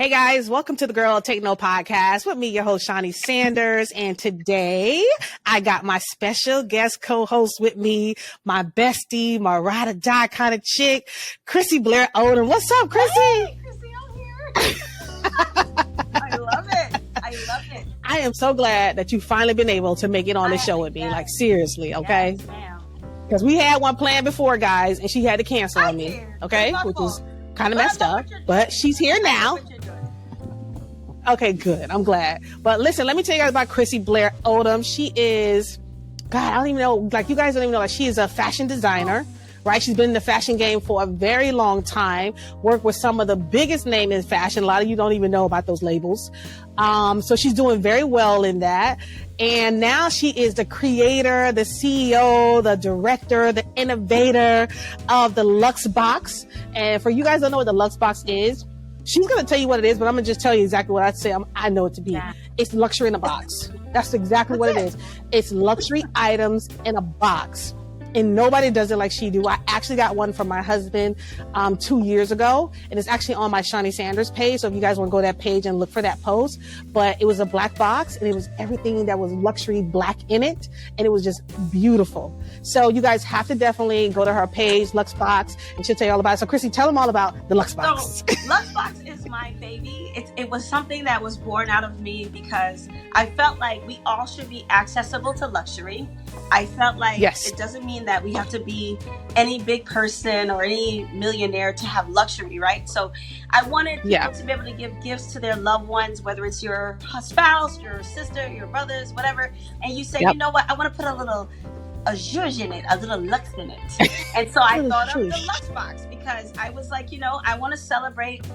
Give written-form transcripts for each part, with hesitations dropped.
Hey guys, welcome to the Girl Take No podcast with me, your host, Shani Sanders. And today I got my special guest co-host with me, my bestie, my ride or die kind of chick, Chrissy Blair-Odom. What's up, Chrissy? Hey, Chrissy, I'm here. I love it. I am so glad that you've finally been able to make it on the show with me. Yes. Like, seriously, okay? Because we had one planned before, guys, and she had to cancel on me, okay? Which is kind of messed up, but she's here now. Okay, good. I'm glad. But listen, let me tell you guys about Chrissy Blair-Odom. She is, God, I don't even know, like you guys don't even know, like she is a fashion designer, right? She's been in the fashion game for a very long time, worked with some of the biggest names in fashion. A lot of you don't even know about those labels. So she's doing very well in that. And now she is the creator, the CEO, the director, the innovator of the Luxe Boxx. And for you guys who don't know what the Luxe Boxx is, she's going to tell you what it is, but I'm going to just tell you exactly what I'd say I know it to be. Yeah. It's luxury in a box. That's exactly what it is. It's luxury items in a box. And nobody does it like she do. I actually got one from my husband 2 years ago, and it's actually on my Shani Sanders page. So if you guys want to go to that page and look for that post, but it was a black box and it was everything that was luxury black in it, and it was just beautiful. So you guys have to definitely go to her page, Luxe Boxx, and she'll tell you all about it. So Chrissy, tell them all about the Luxe Boxx. So Luxe Boxx is my baby. It was something that was born out of me because I felt like we all should be accessible to luxury. I felt like It doesn't mean that we have to be any big person or any millionaire to have luxury, right? So I wanted people to be able to give gifts to their loved ones, whether it's your spouse, your sister, your brothers, whatever. And you say, you know what? I want to put a little zhuzh in it, a little luxe in it. And so I thought of the Luxe Boxx because I was like, I want to celebrate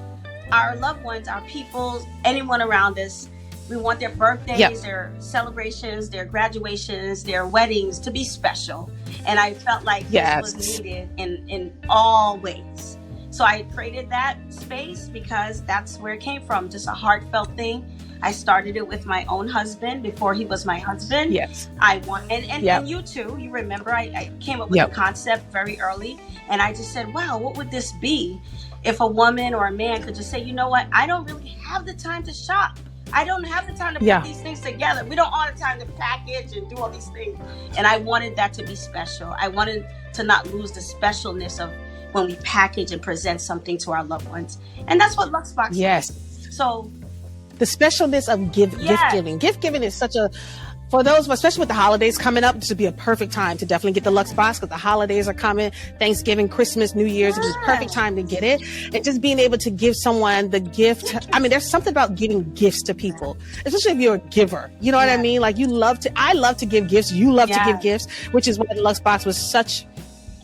our loved ones, our people, anyone around us. We want their birthdays, their celebrations, their graduations, their weddings to be special. And I felt like this was needed in all ways. So I created that space because that's where it came from, just a heartfelt thing. I started it with my own husband before he was my husband. Yes. And you too, you remember I came up with the concept very early, and I just said, wow, what would this be if a woman or a man could just say, you know what, I don't really have the time to shop. I don't have the time to put these things together. We don't all have time to package and do all these things. And I wanted that to be special. I wanted to not lose the specialness of when we package and present something to our loved ones. And that's what Luxe Boxx is. So the specialness of gift giving. Gift giving is such a, for those, especially with the holidays coming up, this would be a perfect time to definitely get the Luxe Boxx because the holidays are coming. Thanksgiving, Christmas, New Year's, it's a perfect time to get it. And just being able to give someone the gift. I mean, there's something about giving gifts to people, especially if you're a giver. You know what I mean? Like I love to give gifts. You love to give gifts, which is why the Luxe Boxx was such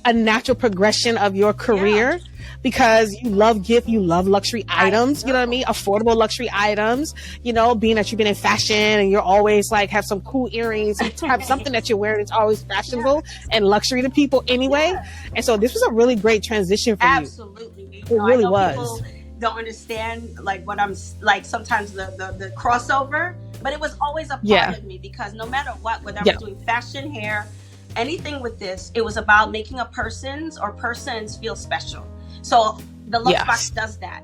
a natural progression of your career. Because you love gift, you love luxury items, you know what I mean? Affordable luxury items, being that you've been in fashion and you're always like have some cool earrings, have something that you're wearing that's always fashionable and luxury to people anyway. And so this was a really great transition for you. Absolutely. It really was. People don't understand like what I'm like sometimes the crossover, but it was always a part of me because no matter what, whether I was doing fashion, hair, anything with this, it was about making a persons feel special. So the Luxe Boxx does that.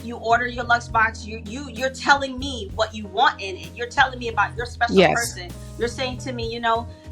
You order your Luxe Boxx. You're telling me what you want in it. You're telling me about your special person. You're saying to me,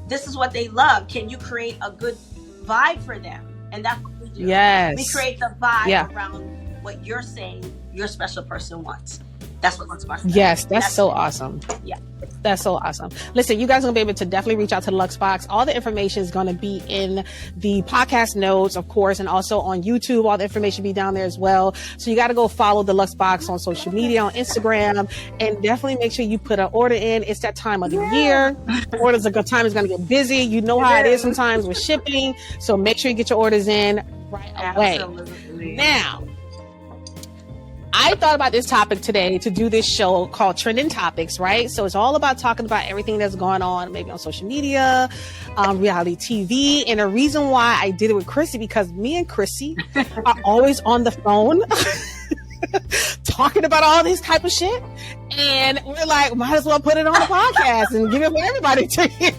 this is what they love. Can you create a good vibe for them? And that's what we do. Yes. We create the vibe around what you're saying your special person wants. That's what Luxe Boxx does. Yes, that's so awesome. Yeah. That's so awesome. Listen, you guys are going to be able to definitely reach out to Luxe Boxx. All the information is going to be in the podcast notes, of course, and also on YouTube. All the information will be down there as well. So you got to go follow the Luxe Boxx on social media, on Instagram, and definitely make sure you put an order in. It's that time of the year. Orders a good time is going to get busy. You know how it is sometimes with shipping. So make sure you get your orders in right away. Absolutely. Now, I thought about this topic today to do this show called Trending Topics, right? So it's all about talking about everything that's going on, maybe on social media, reality TV. And the reason why I did it with Chrissy, because me and Chrissy are always on the phone talking about all this type of shit. And we're like, might as well put it on the podcast and give it for everybody to hear.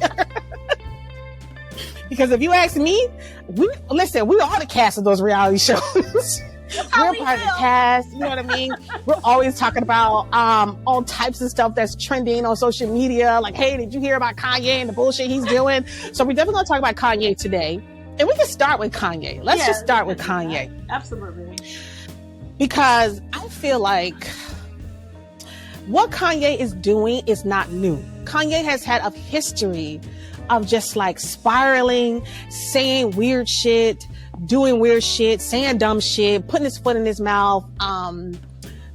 Because if you ask me, we are the cast of those reality shows. We're part of the cast. You know what I mean? We're always talking about all types of stuff that's trending on social media. Like, hey, did you hear about Kanye and the bullshit he's doing? So we're definitely going to talk about Kanye today. And we can start with Kanye. Let's just start with Kanye. Absolutely. Because I feel like what Kanye is doing is not new. Kanye has had a history of just like spiraling, saying weird shit, doing weird shit, saying dumb shit, putting his foot in his mouth,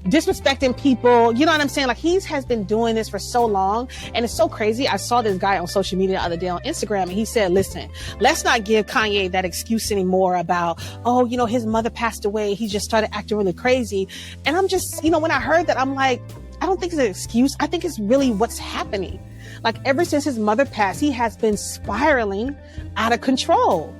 disrespecting people. You know what I'm saying? Like, he has been doing this for so long, and it's so crazy. I saw this guy on social media the other day on Instagram, and he said, listen, let's not give Kanye that excuse anymore about, oh, you know, his mother passed away, he just started acting really crazy. And I'm just, you know, when I heard that, I'm like, I don't think it's an excuse. I think it's really what's happening. Like, ever since his mother passed, he has been spiraling out of control.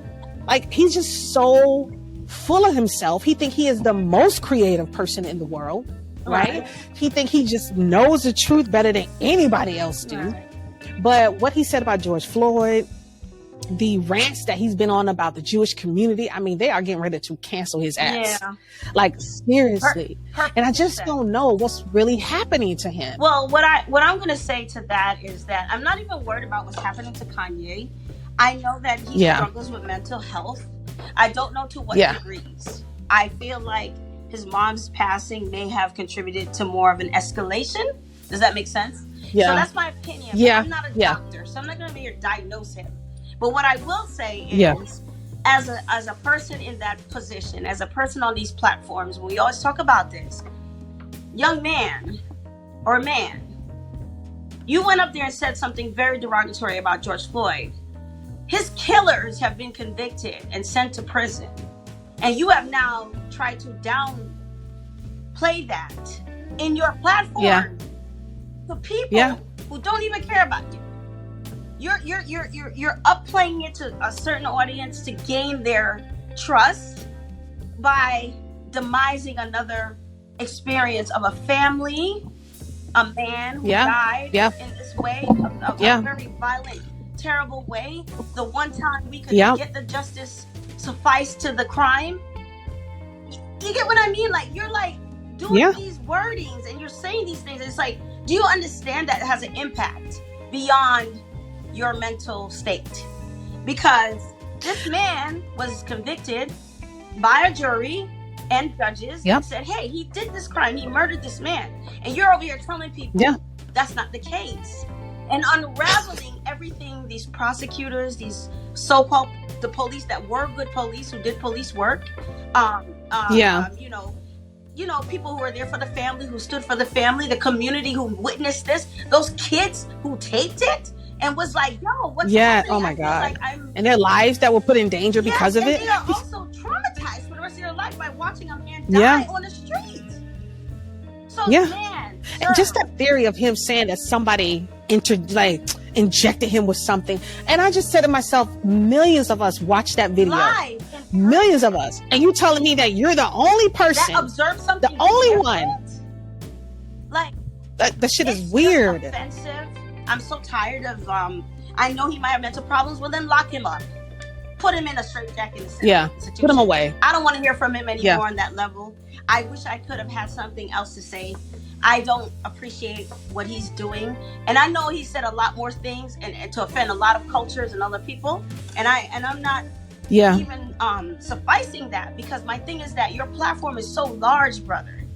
Like, he's just so full of himself. He think he is the most creative person in the world, right? He think he just knows the truth better than anybody else do. Right. But what he said about George Floyd, the rants that he's been on about the Jewish community, I mean, they are getting ready to cancel his ass. Yeah. Like, seriously. And I just don't know what's really happening to him. Well, what I'm going to say to that is that I'm not even worried about what's happening to Kanye. I know that he struggles with mental health. I don't know to what degrees. I feel like his mom's passing may have contributed to more of an escalation. Does that make sense? Yeah. So that's my opinion. Yeah. I'm not a doctor, so I'm not going to be here to diagnose him. But what I will say is, as a person in that position, as a person on these platforms, we always talk about this, young man or man, you went up there and said something very derogatory about George Floyd. His killers have been convicted and sent to prison. And you have now tried to downplay that in your platform to people who don't even care about you. You're upplaying it to a certain audience to gain their trust by demising another experience of a family, a man who died in this way, a very violent, terrible way. The one time we could get the justice suffice to the crime. You get what I mean? Like, you're like doing these wordings and you're saying these things. It's like, do you understand that it has an impact beyond your mental state? Because this man was convicted by a jury and judges and said, hey, he did this crime, he murdered this man, and you're over here telling people that's not the case, and unraveling everything these prosecutors, these so-called the police that were good police who did police work, you know, people who were there for the family, who stood for the family, the community who witnessed this, those kids who taped it and was like, yo, what's happening? Oh my God. Like, and their lives that were put in danger because of it. They are also traumatized for the rest of their life by watching a man die on the street. So man, and just that theory of him saying that somebody injected him with something. And I just said to myself, millions of us watched that video. Millions of us. And you telling me that you're the only person that observed something, the only one. Like, that shit is weird. Offensive. I'm so tired of I know he might have mental problems. Well, then lock him up. Put him in a straitjacket. Put him away. I don't want to hear from him anymore on that level. I wish I could have had something else to say. I don't appreciate what he's doing. And I know he said a lot more things and to offend a lot of cultures and other people. And I'm not even sufficing that, because my thing is that your platform is so large, brother.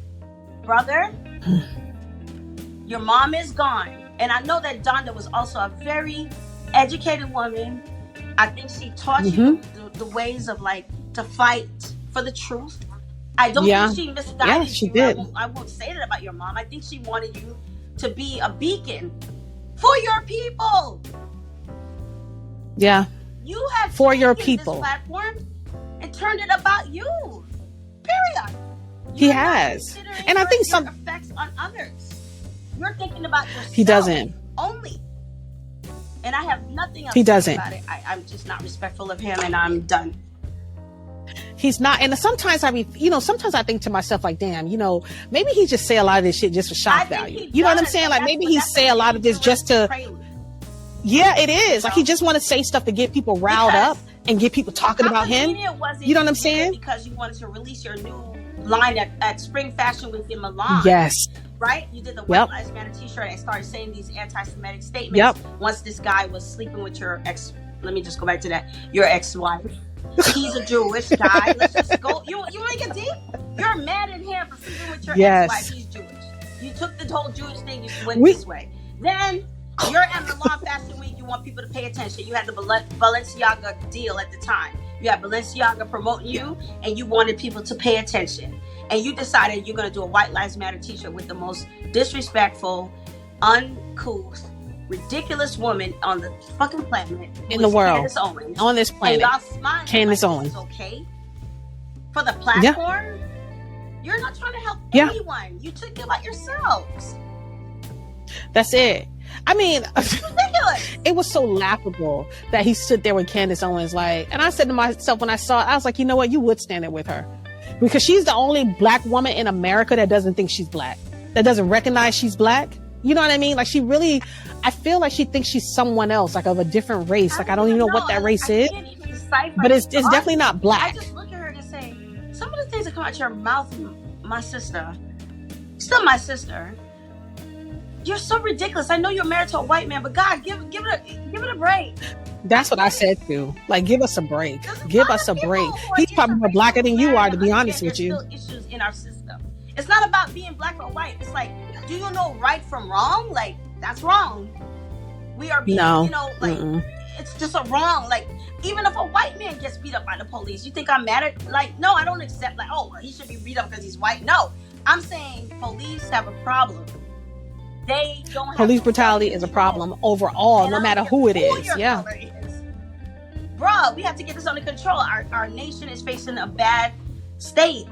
Your mom is gone. And I know that Donda was also a very educated woman. I think she taught you the ways of like to fight for the truth. I don't think she misguided you. Did. I won't say that about your mom. I think she wanted you to be a beacon for your people. Yeah. You have for your people this platform and turned it about you. Period. He has. And I think some effects on others. You're thinking about yourself. He doesn't. Only. And I have nothing else to say say about it. I'm just not respectful of him, and I'm done. He's not. And sometimes I think to myself, like, damn, maybe he just say a lot of this shit just for shock value. You know what I'm saying? Like, maybe he say a lot of this just to. Yeah, it is. Like, he just want to say stuff to get people riled up and get people talking about him. You know what I'm saying? Because you wanted to release your new line at Spring Fashion Week in Milan. Yes. Right? You did the White Lives Matter t-shirt and started saying these anti-Semitic statements. Yep. Once this guy was sleeping with your ex, let me just go back to that, your ex-wife. He's a Jewish guy. Let's just go. You want to get deep? You're mad at him for sleeping with your ex-wife. He's Jewish. You took the whole Jewish thing, you went this way. Then you're at Milan Fashion Week. You want people to pay attention. You had the Balenciaga deal at the time. You had Balenciaga promoting you, and you wanted people to pay attention. And you decided you're going to do a White Lives Matter t-shirt with the most disrespectful, uncouth, ridiculous woman on the fucking planet. In the world. Candace Owens. On this planet. And y'all smiling Candace like Owens. Okay? For the platform? You're not trying to help anyone. You took it about yourselves. That's it. I mean, it's ridiculous. It was so laughable that he stood there with Candace Owens, like, and I said to myself when I saw it, I was like, you know what? You would stand there with her. Because she's the only black woman in America that doesn't think she's black, that doesn't recognize she's black. You know what I mean? Like, she really, I feel like she thinks she's someone else, like of a different race. Like, I don't even know what that race is, but it's definitely not black. I just look at her and say, some of the things that come out your mouth, my sister, still my sister, you're so ridiculous. I know you're married to a white man, but God, give it a break. That's what I said too. Like, give us a break. Give us a break. He's probably more blacker than you are, to be honest with you. There's still issues in our system. It's not about being black or white. It's like, do you know right from wrong? Like, that's wrong. We are being, it's just a wrong. Like, even if a white man gets beat up by the police, you think I'm mad at? Like, no, I don't accept. Like, oh, he should be beat up because he's white. No, I'm saying police have a problem. They don't have police brutality is a problem overall, no matter who it is. Yeah. Bruh, we have to get this under control. Our nation is facing a bad state.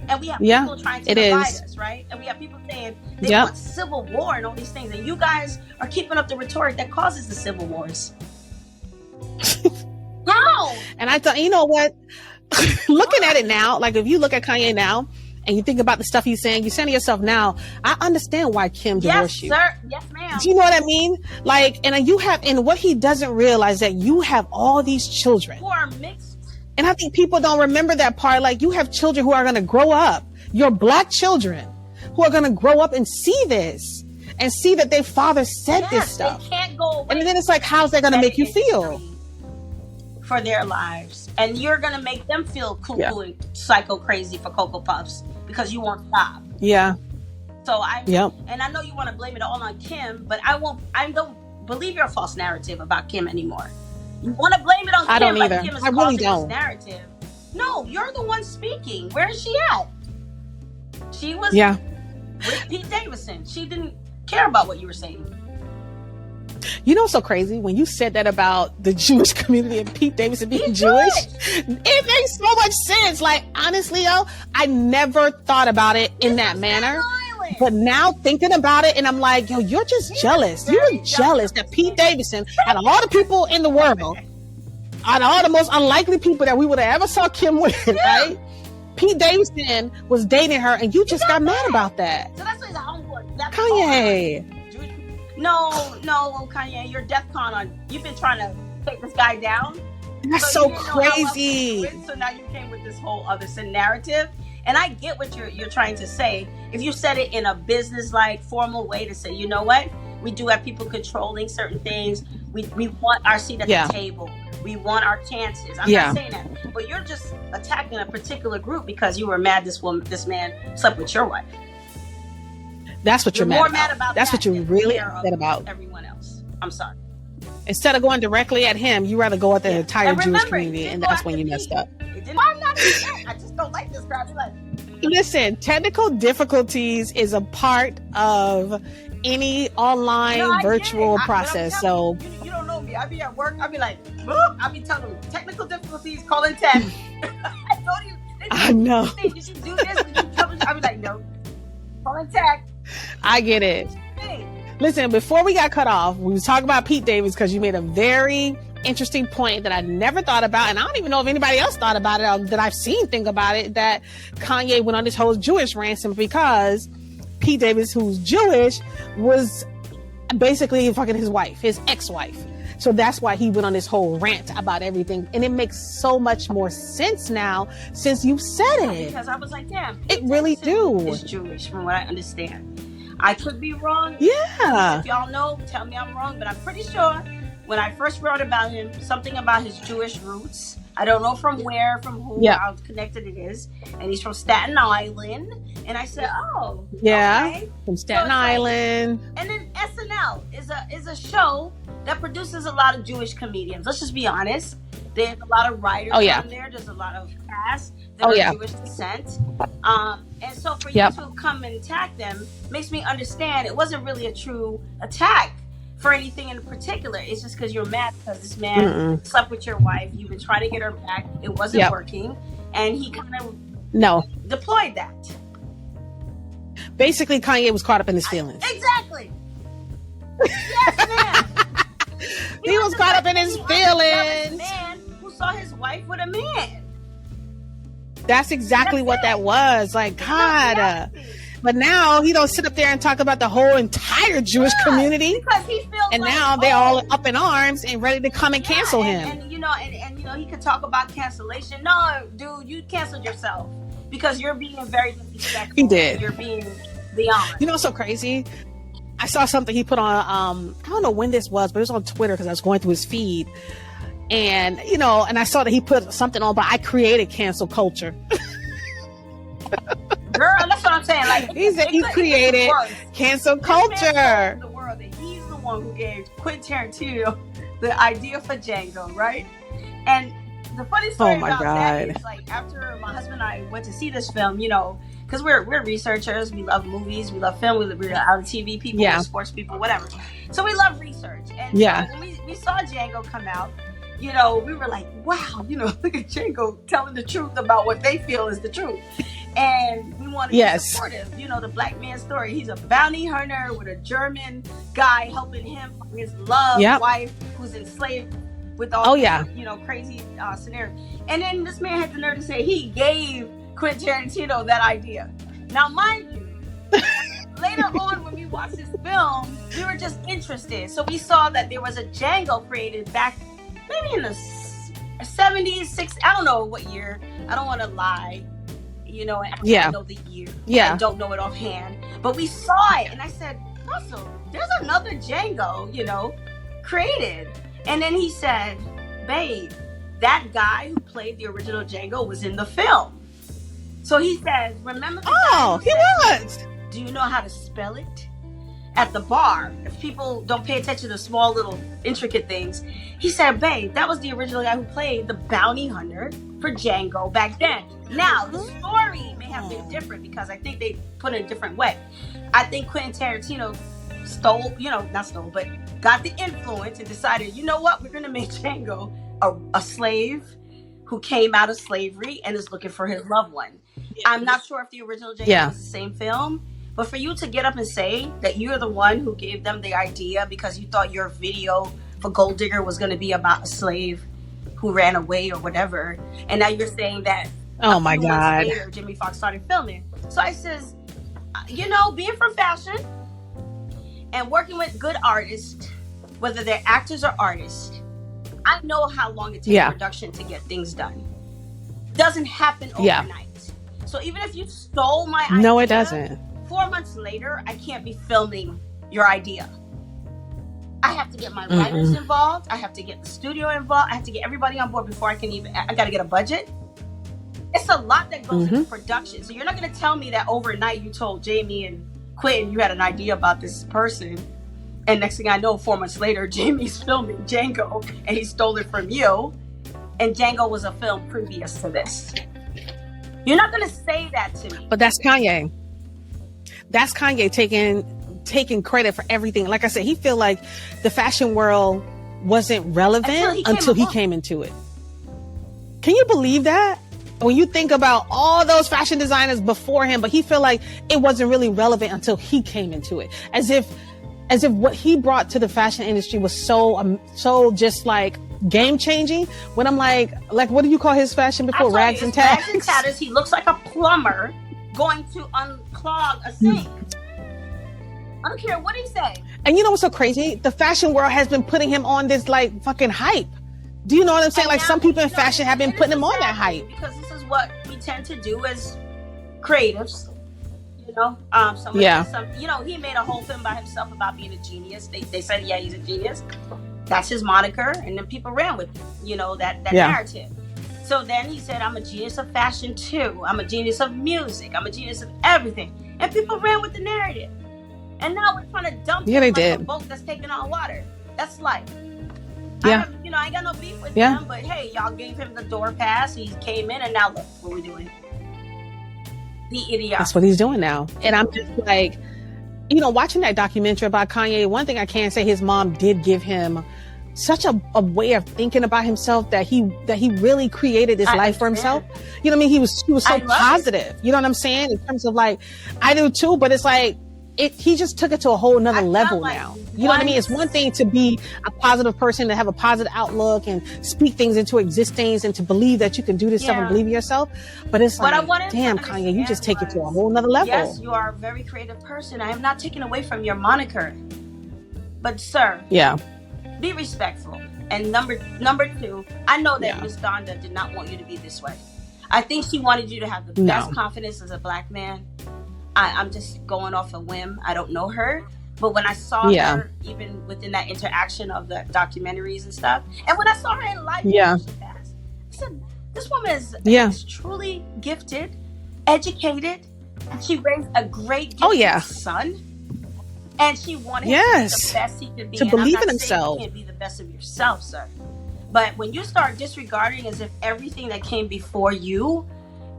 And we have people trying to divide us, right? And we have people saying they want civil war and all these things. And you guys are keeping up the rhetoric that causes the civil wars. How? And I thought, you know what? Looking at it now, like if you look at Kanye now, and you think about the stuff he's saying, you're saying to yourself now, I understand why Kim divorced you. Yes, sir. Yes, ma'am. Do you know what I mean? Like, and you have, and what he doesn't realize that you have all these children who are mixed. And I think people don't remember that part. Like, you have children who are going to grow up, your black children who are going to grow up and see this and see that their father said this stuff. They can't go away. And then it's like, how's that going to make you feel? For their lives. And you're going to make them feel cuckoo and psycho crazy for Cocoa Puffs because you won't stop. Yeah. So and I know you want to blame it all on Kim, but I don't believe your false narrative about Kim anymore. You want to blame it on Kim, I don't either. Kim is I really this don't. narrative. No, you're the one speaking. Where is she at? She was with Pete Davidson. She didn't care about what you were saying. You know what's so crazy? When you said that about the Jewish community and Pete Davidson being Jewish, it makes so much sense. Like, honestly, yo, I never thought about it in that manner. But now thinking about it, and I'm like, yo, you're just jealous. You were jealous that Pete Davidson, out of all the people in the world, out of all the most unlikely people that we would have ever saw Kim with, right? Pete Davidson was dating her, and you just got mad about that. So that's why he's a homeboy. Kanye. No, Kanye, you're DEFCON on. You've been trying to take this guy down. That's so crazy. So now you came with this whole other narrative. And I get what you're trying to say. If you said it in a business-like, formal way to say, you know what? We do have people controlling certain things. We want our seat at the table. We want our chances. I'm not saying that. But you're just attacking a particular group because you were mad this man slept with your wife. That's what you're mad about. That's what you're really upset about. Everyone else. I'm sorry. Instead of going directly at him, you rather go at the entire Jewish community, and that's when you messed up. I'm not I just don't like this crowd. Listen, technical difficulties is a part of any online virtual process. So you don't know me. I be at work. I be like, boop. I be telling them technical difficulties. Call in tech. I told you. I know. Did you do this? Did you publish? I be like, no. Call in tech. I get it. Hey. Listen, before we got cut off, we was talking about Pete Davis because you made a very interesting point that I never thought about, and I don't even know if anybody else thought about it or that I've seen think about it, that Kanye went on this whole Jewish ransom because Pete Davis, who's Jewish, was basically fucking his wife, his ex-wife. So that's why he went on this whole rant about everything. And it makes so much more sense now since you said it. Because I was like, damn. It really do. Is Jewish from what I understand. I could be wrong. Yeah. If y'all know, tell me I'm wrong. But I'm pretty sure when I first wrote about him, something about his Jewish roots. I don't know from where, from who, how connected it is. And he's from Staten Island. And I said, oh, okay. From Staten Island. And then SNL is a show that produces a lot of Jewish comedians. Let's just be honest. There's a lot of writers on there. There's a lot of cast that are Jewish descent. And so for you to come and attack them makes me understand it wasn't really a true attack for anything in particular. It's just because you're mad because this man slept with your wife. You've been trying to get her back. It wasn't working. And he kind of deployed that. Basically, Kanye was caught up in his feelings. Exactly. Yes, ma'am. He was caught up in his feelings. Man who saw his wife with a man. That's exactly what that was. Like, God. But now he don't sit up there and talk about the whole entire Jewish community. Because he feels and now they're all up in arms and ready to come and cancel him. And you know, he could talk about cancellation. No, dude, you canceled yourself because you're being very disrespectful. He did. You're being beyond. You know what's so crazy? I saw something he put on, I don't know when this was, but it was on Twitter because I was going through his feed. And, you know, and I saw that he put something on, but I created cancel culture. Girl, that's what I'm saying. Like he created cancel culture. The world that he's the one who gave Quentin Tarantino the idea for Django, right? And the funny story about that is, like, after my husband and I went to see this film, you know, because we're researchers, we love movies, we love film, we're out of TV people, we're sports people, whatever. So we love research. And so when we saw Django come out, you know, we were like, wow, you know, look at Django telling the truth about what they feel is the truth. And we want to be supportive. You know, the black man's story. He's a bounty hunter with a German guy helping him find his wife who's enslaved with all you know, crazy scenario. And then this man had the nerve to say he gave Quentin Tarantino that idea. Now, mind you, later on when we watched this film, we were just interested. So we saw that there was a Django created back maybe in the 70s, 60s, I don't know what year. I don't want to lie. You know, I don't know the year. I don't know it offhand. But we saw it, and I said, Russell, there's another Django, you know, created. And then he said, babe, that guy who played the original Django was in the film. So he says, remember the guy he was. Do you know how to spell it? At the bar, if people don't pay attention to small little intricate things, he said, babe, that was the original guy who played the bounty hunter for Django back then. Now, the story may have been different because I think they put it a different way. I think Quentin Tarantino got the influence and decided, you know what, we're going to make Django a slave who came out of slavery and is looking for his loved one. I'm not sure if the original Django is the same film, but for you to get up and say that you're the one who gave them the idea because you thought your video for Gold Digger was going to be about a slave who ran away or whatever, and now you're saying that oh my God, later, Jimmy Foxx started filming. So I says, you know, being from fashion and working with good artists, whether they're actors or artists, I know how long it takes production to get things done. It doesn't happen overnight. So even if you stole my idea, no, it doesn't. 4 months later, I can't be filming your idea. I have to get my writers involved. I have to get the studio involved. I have to get everybody on board before I got to get a budget. It's a lot that goes into production. So you're not going to tell me that overnight you told Jamie and Quentin you had an idea about this person. And next thing I know, 4 months later, Jamie's filming Django and he stole it from you. And Django was a film previous to this. You're not going to say that to me. But that's Kanye. That's Kanye taking credit for everything. Like I said, he feel like the fashion world wasn't relevant until he came into it. Can you believe that? When you think about all those fashion designers before him, but he feel like it wasn't really relevant until he came into it. As if what he brought to the fashion industry was so just like game changing. When I'm like, what do you call his fashion before? Rags and tatters? Rags and tatters. He looks like a plumber going to unclog a sink. I don't care what he say. And you know what's so crazy? The fashion world has been putting him on this like fucking hype. Do you know what I'm saying? And like some people in fashion have been putting him on that hype. Because this is what we tend to do as creatives. You know, he made a whole film by himself about being a genius. They said, yeah, he's a genius. That's his moniker, and then people ran with it. You know, that narrative. So then he said, I'm a genius of fashion too. I'm a genius of music. I'm a genius of everything. And people ran with the narrative. And now we're trying to dump him like a boat that's taking on water. That's life. Yeah. I ain't got no beef with them, but hey, y'all gave him the door pass. He came in, and now look what we're doing. The idiot. That's what he's doing now. And I'm just like, watching that documentary about Kanye, one thing I can say, his mom did give him such a way of thinking about himself that he really created this life for himself. You know what I mean? He was so positive. You know what I'm saying? In terms of like, I do too, but it's like, he just took it to a whole nother level now. You know what I mean? It's one thing to be a positive person, to have a positive outlook and speak things into existence and to believe that you can do this stuff and believe in yourself. But it's like, damn, Kanye, you just take it to a whole nother level. Yes, you are a very creative person. I am not taking away from your moniker. But sir, be respectful. And number two, I know that Miss Donda did not want you to be this way. I think she wanted you to have the best confidence as a black man. I'm just going off a whim. I don't know her. But when I saw her, even within that interaction of the documentaries and stuff, and when I saw her in life, she passed, I said, this woman is truly gifted, educated, and she raised a great son. And she wanted him to be the best he could be. To believe in himself. You can't be the best of yourself, sir. But when you start disregarding as if everything that came before you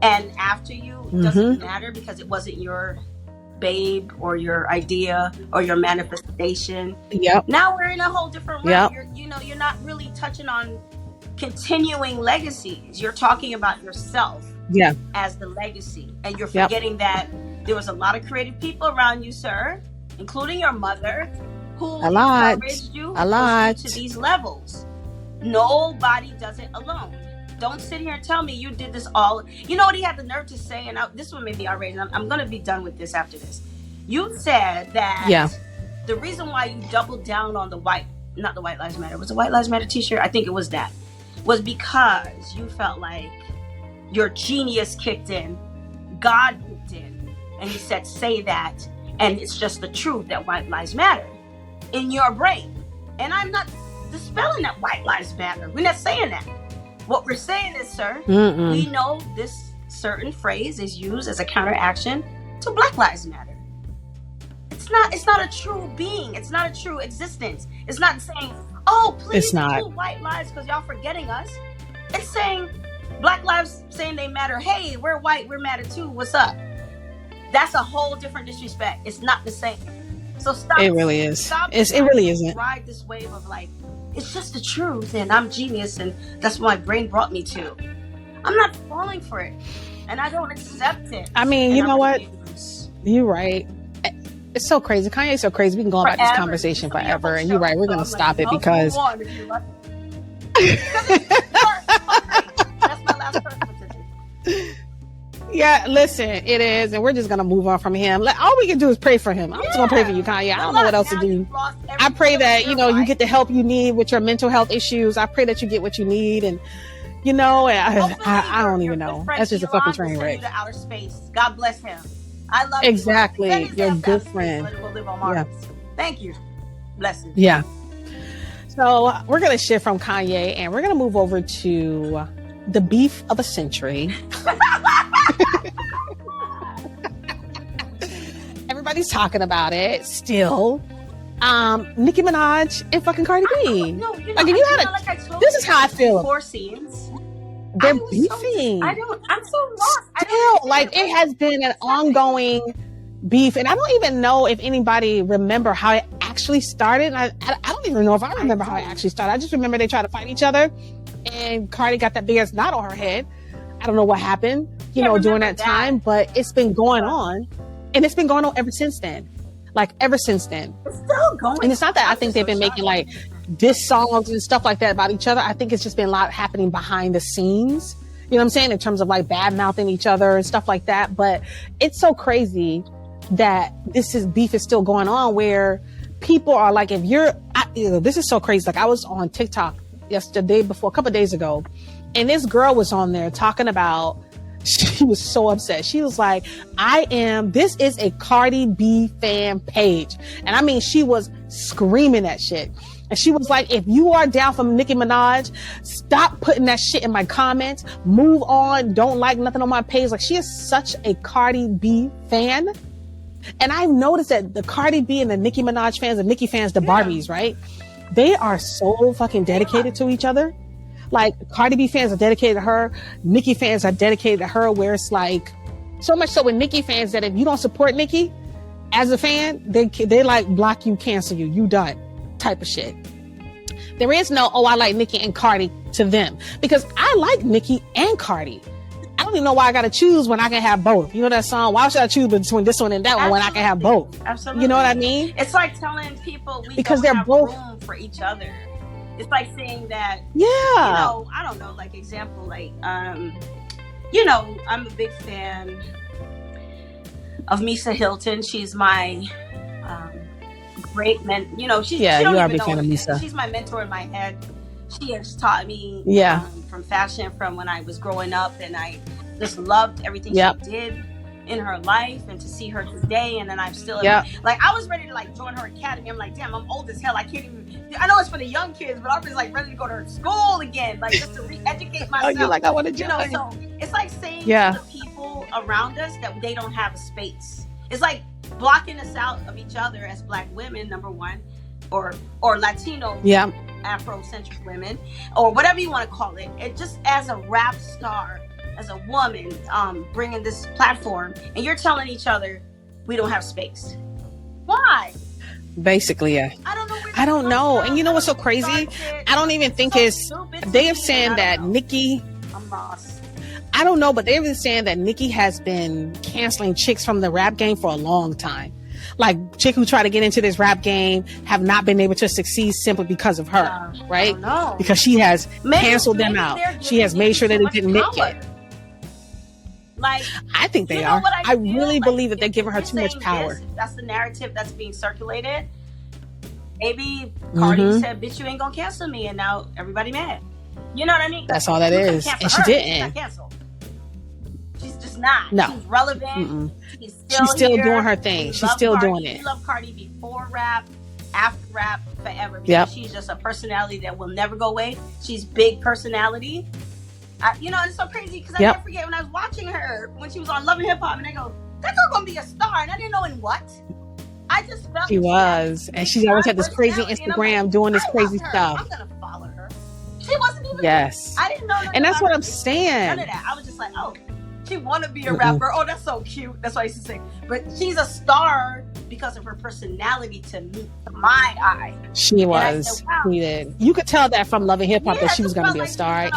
and after you doesn't matter because it wasn't your babe or your idea or your manifestation. Now we're in a whole different realm. You're not really touching on continuing legacies. You're talking about yourself as the legacy. And you're forgetting that there was a lot of creative people around you, sir, including your mother, who encouraged you to these levels. Nobody does it alone. Don't sit here and tell me you did this all. You know what he had the nerve to say? And this one made me outraged. I'm going to be done with this after this. You said that the reason why you doubled down on not the White Lives Matter. It was a White Lives Matter t-shirt. I think it was that. Was because you felt like your genius kicked in. God kicked in. And he said, say that. And it's just the truth that White Lives Matter in your brain. And I'm not dispelling that White Lives Matter. We're not saying that. What we're saying is, sir, we know this certain phrase is used as a counteraction to Black Lives Matter. It's not a true being. It's not a true existence. It's not saying, oh, please include white lives because y'all forgetting us. It's saying Black lives saying they matter. Hey, we're white. We're matter too. What's up? That's a whole different disrespect. It's not the same. So stop. It really is. It really isn't. Ride this wave of like, it's just the truth and I'm genius and that's what my brain brought me to. I'm not falling for it and I don't accept it. I mean, you know what? You're right. It's so crazy. Kanye's so crazy. We can go about this conversation forever. And you're right. We're going to stop it because... That's my last person. Yeah, listen, it is. And we're just going to move on from him. All we can do is pray for him. I'm just going to pray for you, Kanye. I don't know what else to do. I pray that, you get the help you need with your mental health issues. I pray that you get what you need. And, I don't even know. That's just a fucking train wreck. To outer space. God bless him. I love exactly. You're a good friend. Yeah. Thank you. Blessings. Yeah. So we're going to shift from Kanye and we're going to move over to the beef of a century. Everybody's talking about it still. Nicki Minaj and fucking Cardi B. This is how I feel. 4 scenes. They're beefing. I'm so lost. Still, it has been an ongoing beef, and I don't even know if anybody remember how it actually started. I don't even know if I remember how it actually started. I just remember they tried to fight each other, and Cardi got that big ass knot on her head. I don't know what happened, during that time, but it's been going on, and it's been going on ever since then. Ever since then. It's still going. And it's not that I think they've been making diss songs and stuff like that about each other. I think it's just been a lot happening behind the scenes. You know what I'm saying? In terms of bad mouthing each other and stuff like that. But it's so crazy that beef is still going on, where people are like, this is so crazy. Like, I was on TikTok a couple of days ago, and this girl was on there talking about, she was so upset. She was like, this is a Cardi B fan page. And I mean, she was screaming that shit. And she was like, if you are down for Nicki Minaj, stop putting that shit in my comments. Move on. Don't like nothing on my page. Like, she is such a Cardi B fan. And I've noticed that the Cardi B and the Nicki Minaj fans, the Nicki fans, the Barbies, right? They are so fucking dedicated to each other. Like, Cardi B fans are dedicated to her. Nicki fans are dedicated to her, where it's like, so much so with Nicki fans that if you don't support Nicki as a fan, they like block you, cancel you, you done type of shit. There is no, I like Nicki and Cardi to them, because I like Nicki and Cardi. I don't even know why I gotta choose when I can have both. You know that song? Why should I choose between this one and that one when I can have both? Absolutely. You know what I mean? It's like telling people because they're both room for each other. It's like saying that, I don't know, like example, like, I'm a big fan of Misa Hilton. She's my great she's you are a big fan of Misa. She's my mentor in my head. She has taught me from fashion from when I was growing up, and I just loved everything she did in her life, and to see her today, and then I'm still like, I was ready to like join her academy. I'm like, damn, I'm old as hell. I can't even, I know it's for the young kids, but I was like ready to go to her school again, like just to re-educate myself. You're like, I want to join. So it's like saying to the people around us that they don't have a space. It's like blocking us out of each other as Black women, number one, or Latino Afrocentric women, or whatever you want to call it. It just, as a rap star, as a woman, bringing this platform, and you're telling each other we don't have space. Why? Basically, I don't know. And you know what's so crazy? I don't even think they are saying that Nicki, I don't know, but they've been saying that Nicki has been canceling chicks from the rap game for a long time. Like, chicks who try to get into this rap game have not been able to succeed simply because of her, right? Because she has canceled them out. She has made sure that it didn't make it. Like, I think they are. I really believe that they're giving her too much power. That's the narrative that's being circulated. Maybe Cardi said, bitch, you ain't gonna cancel me, and now everybody mad. You know what I mean? That's all that is. And she didn't. She's just not. No. She's relevant. She's still doing her thing. She's still doing it. We love Cardi before rap, after rap, forever. Because she's just a personality that will never go away. She's big personality. It's so crazy because I never forget when I was watching her when she was on Love and Hip Hop, and I go, that girl gonna be a star, and I didn't know in what. I just felt she was, and she always had this crazy Instagram like, doing this crazy stuff. I'm gonna follow her. She wasn't even. Yes. I didn't know. And that's what I'm saying. None of that. I was just like, oh, she want to be a rapper. Oh, that's so cute. That's what I used to say. But she's a star because of her personality to me, to my eye. She was. She did. You could tell that from Love and Hip Hop that she was going to be a star.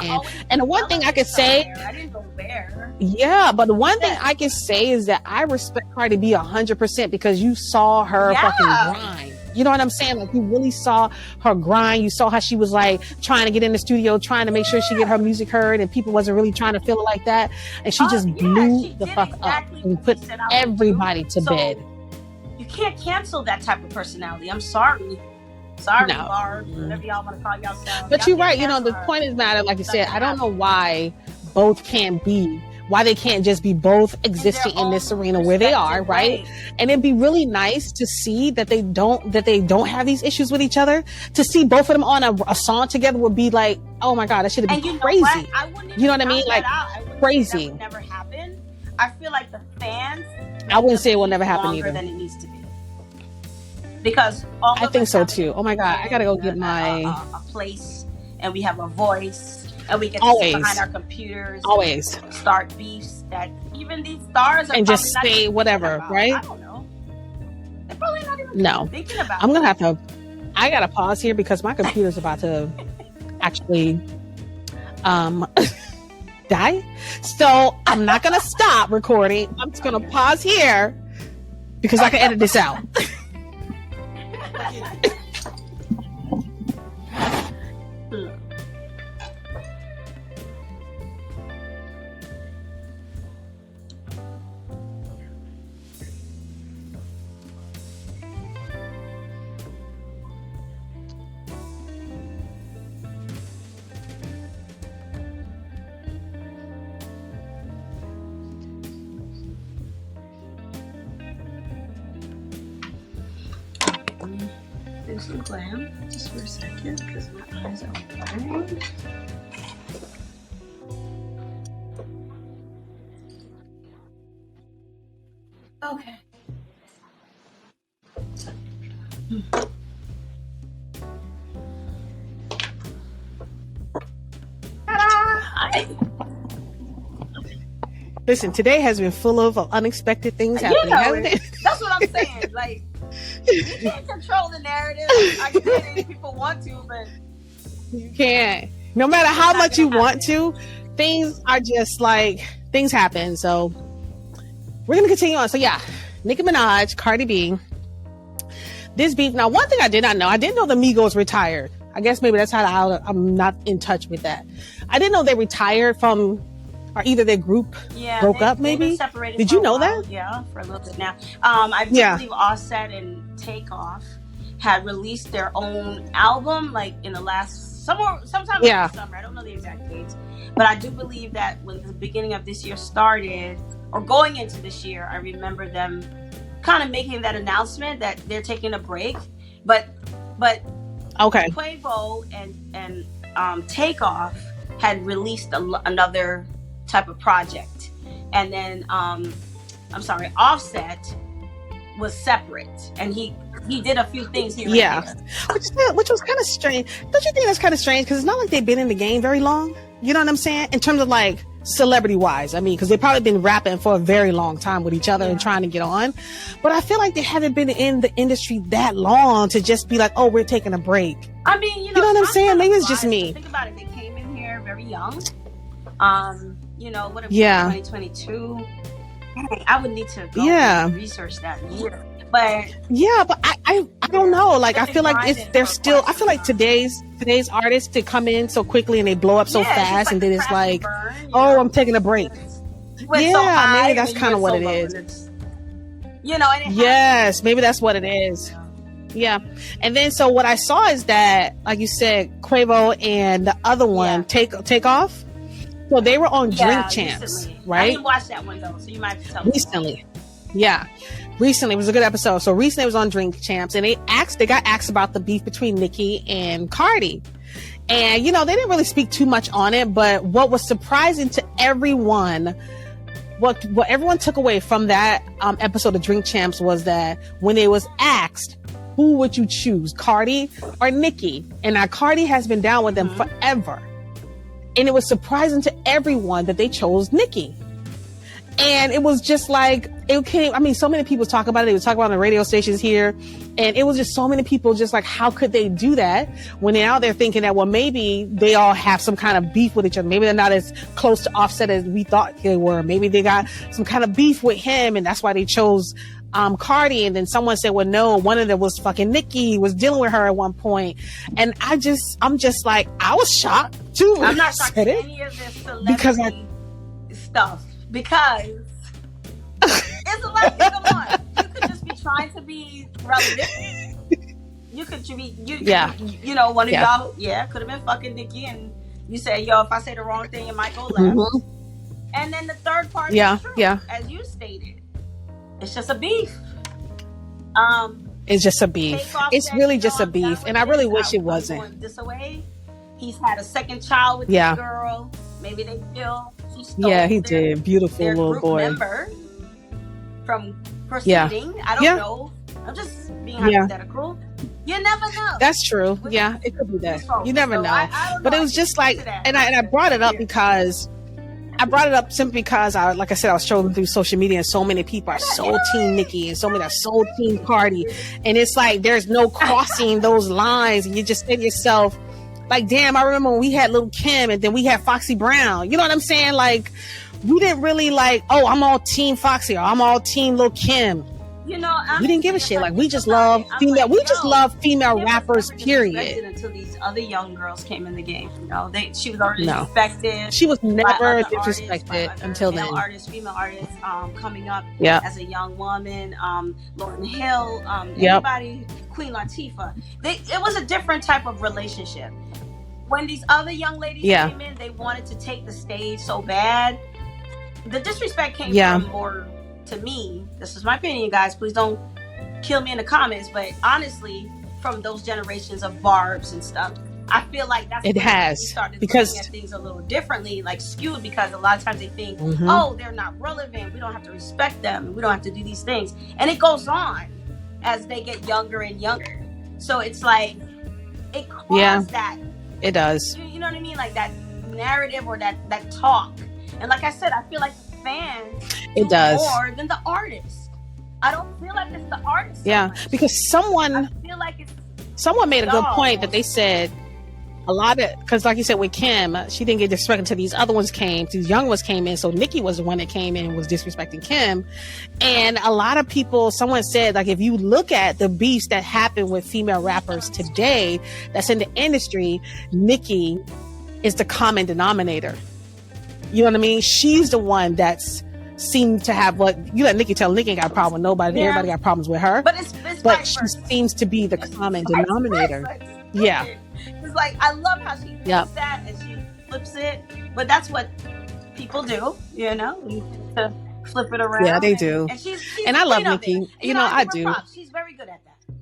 And the one thing I could say, I didn't know where. Yeah, but the one thing I can say is that I respect Cardi B 100% because you saw her fucking grind. You know what I'm saying? Like, you really saw her grind. You saw how she was like trying to get in the studio, trying to make sure she get her music heard, and people wasn't really trying to feel it like that. And she just blew the fuck up and put everybody to bed. You can't cancel that type of personality. I'm sorry. Sorry, Barb, whatever y'all want to call yourselves. But you're right. You know, the point is matter. Like you said, I don't know why both can't be. Why they can't just be both existing in this arena where they are, right? And it'd be really nice to see that they don't have these issues with each other. To see both of them on a song together would be like, oh my God, that should have been crazy. You know what I mean? Like, crazy. That would never happen. I feel like the fans. I wouldn't say it will never happen either. Than it needs to be. Because I think so too. Oh my God, I gotta go get my a place, and we have a voice. And we get to sit behind our computers. Always. Start beefs that even these stars are and just say whatever, right? I don't know. They're probably not even thinking about I'm going to I got to pause here because my computer's about to actually die. So I'm not going to stop recording. I'm just going to pause here because I can edit this out. some glam just for a second because my eyes are watering. Okay. Listen, today has been full of unexpected things happening, hasn't it? That's what I'm saying. Like, you can't control the narrative. I get it if people want to, but you can't. No matter how much you want to, things are just like, things happen. So we're going to continue on. So yeah, Nicki Minaj, Cardi B, this beef. Now, one thing I did not know, I didn't know the Migos retired. I guess maybe that's how I'm not in touch with that. I didn't know they retired from, or either their group broke up, maybe. Did you know that? Yeah, for a little bit now. I believe Offset and Takeoff had released their own album, like in the last sometime in the summer. I don't know the exact dates, but I do believe that when the beginning of this year started, or going into this year, I remember them kind of making that announcement that they're taking a break. But okay, Quavo and Takeoff had released another type of project, and then Offset was separate, and he did a few things here. Which was kind of strange. Don't you think that's kind of strange? Because it's not like they've been in the game very long. You know what I'm saying? In terms of like celebrity wise, I mean, because they've probably been rapping for a very long time with each other and trying to get on. But I feel like they haven't been in the industry that long to just be like, oh, we're taking a break. I mean, you know what I'm saying? Maybe it's just me. Think about it. They came in here very young. What if 2022? I would need to go and research that year. But I don't know. Like, I feel like they're still. I feel like today's artists to come in so quickly and they blow up so fast, and then it's like, I'm taking a break. Maybe that's kind of what it is. Yes, maybe that's what it is. Yeah. And then so what I saw is that, like you said, Quavo and the other one, Takeoff. So they were on Drink Champs, right? I didn't watch that one though, so you might have to tell me. Recently. Yeah. Recently, it was a good episode. So recently it was on Drink Champs, and they got asked about the beef between Nicki and Cardi. And, they didn't really speak too much on it, but what was surprising to everyone, what everyone took away from that episode of Drink Champs was that when they was asked, who would you choose, Cardi or Nicki? And now Cardi has been down with them forever. And it was surprising to everyone that they chose Nicki. And it was just like, so many people talk about it. They would talk about it on the radio stations here. And it was just so many people just like, how could they do that when now they're thinking that, well, maybe they all have some kind of beef with each other. Maybe they're not as close to Offset as we thought they were. Maybe they got some kind of beef with him, and that's why they chose Cardi. And then someone said, well, no, one of them was fucking Nicki, was dealing with her at one point. And I'm just like, I was shocked too. I'm not shocked at any of this celebrity stuff, because it's a lot. Come on, you could just be trying to be relevant. You could be one of y'all could have been fucking Nicki, and you say, yo, if I say the wrong thing, it might go left. And then the third part is true, as you stated. It's just a beef. It's just a beef. It's really just a beef, and I really wish it wasn't. This away. He's had a second child with this girl. Maybe they feel she stole he did. Beautiful little group boy. Member from proceeding. I don't know. I'm just being hypothetical. You never know. That's true. It could be that. You never know. But it was just like, and I brought it up because. I brought it up simply because I was scrolling through social media, and so many people are so team Nicki and so many are so team Cardi. And it's like, there's no crossing those lines. And you just say to yourself, like, damn, I remember when we had Lil' Kim and then we had Foxy Brown. You know what I'm saying? Like, we didn't really like, I'm all team Foxy or I'm all team Lil' Kim. We didn't give a shit. Like, we just love female. We just love female rappers. Period. Until these other young girls came in the game, she was already respected. She was never disrespected until then. Female artists, coming up as a young woman. Lauryn Hill, everybody, Queen Latifah. It was a different type of relationship. When these other young ladies came in, they wanted to take the stage so bad. The disrespect came from more. To me, this is my opinion, guys. Please don't kill me in the comments. But honestly, from those generations of Barbs and stuff. I feel like that's it has we started because looking at things a little differently, like skewed, because a lot of times they think, oh, they're not relevant. We don't have to respect them. And we don't have to do these things. And it goes on as they get younger and younger. So it's like it caused that. It does. You know what I mean? Like that narrative or that talk. And like I said, I feel like the fans do more than the artists. I don't feel like it's the artist. Because someone made a good point that they said a lot of, because like you said with Kim, she didn't get disrespected until these other ones came, these young ones came in. So Nicki was the one that came in and was disrespecting Kim. And a lot of people, someone said, like, if you look at the beefs that happen with female rappers today that's in the industry, Nicki is the common denominator. You know what I mean? She's the one that's seemed to have what you let Nicki tell. Nicki ain't got a problem with nobody. Everybody got problems with her. But she seems to be the common denominator. It's like, I love how she does that and she flips it. But that's what people do, you know, to flip it around. Yeah, they do. And I love Nicki. You know, I do. She's very good at that.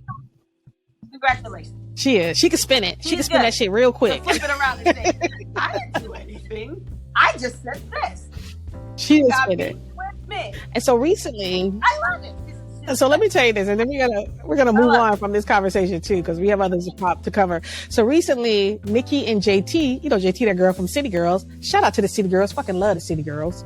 Congratulations. She is. She can spin it. She can spin that shit real quick. Flip it around and say, I didn't do anything. I just said this. She is spin it. And so recently, I love it. So let me tell you this, and then we're gonna move on from this conversation too, because we have others to cover. So recently, Nicki and JT, you know JT, that girl from City Girls. Shout out to the City Girls, fucking love the City Girls.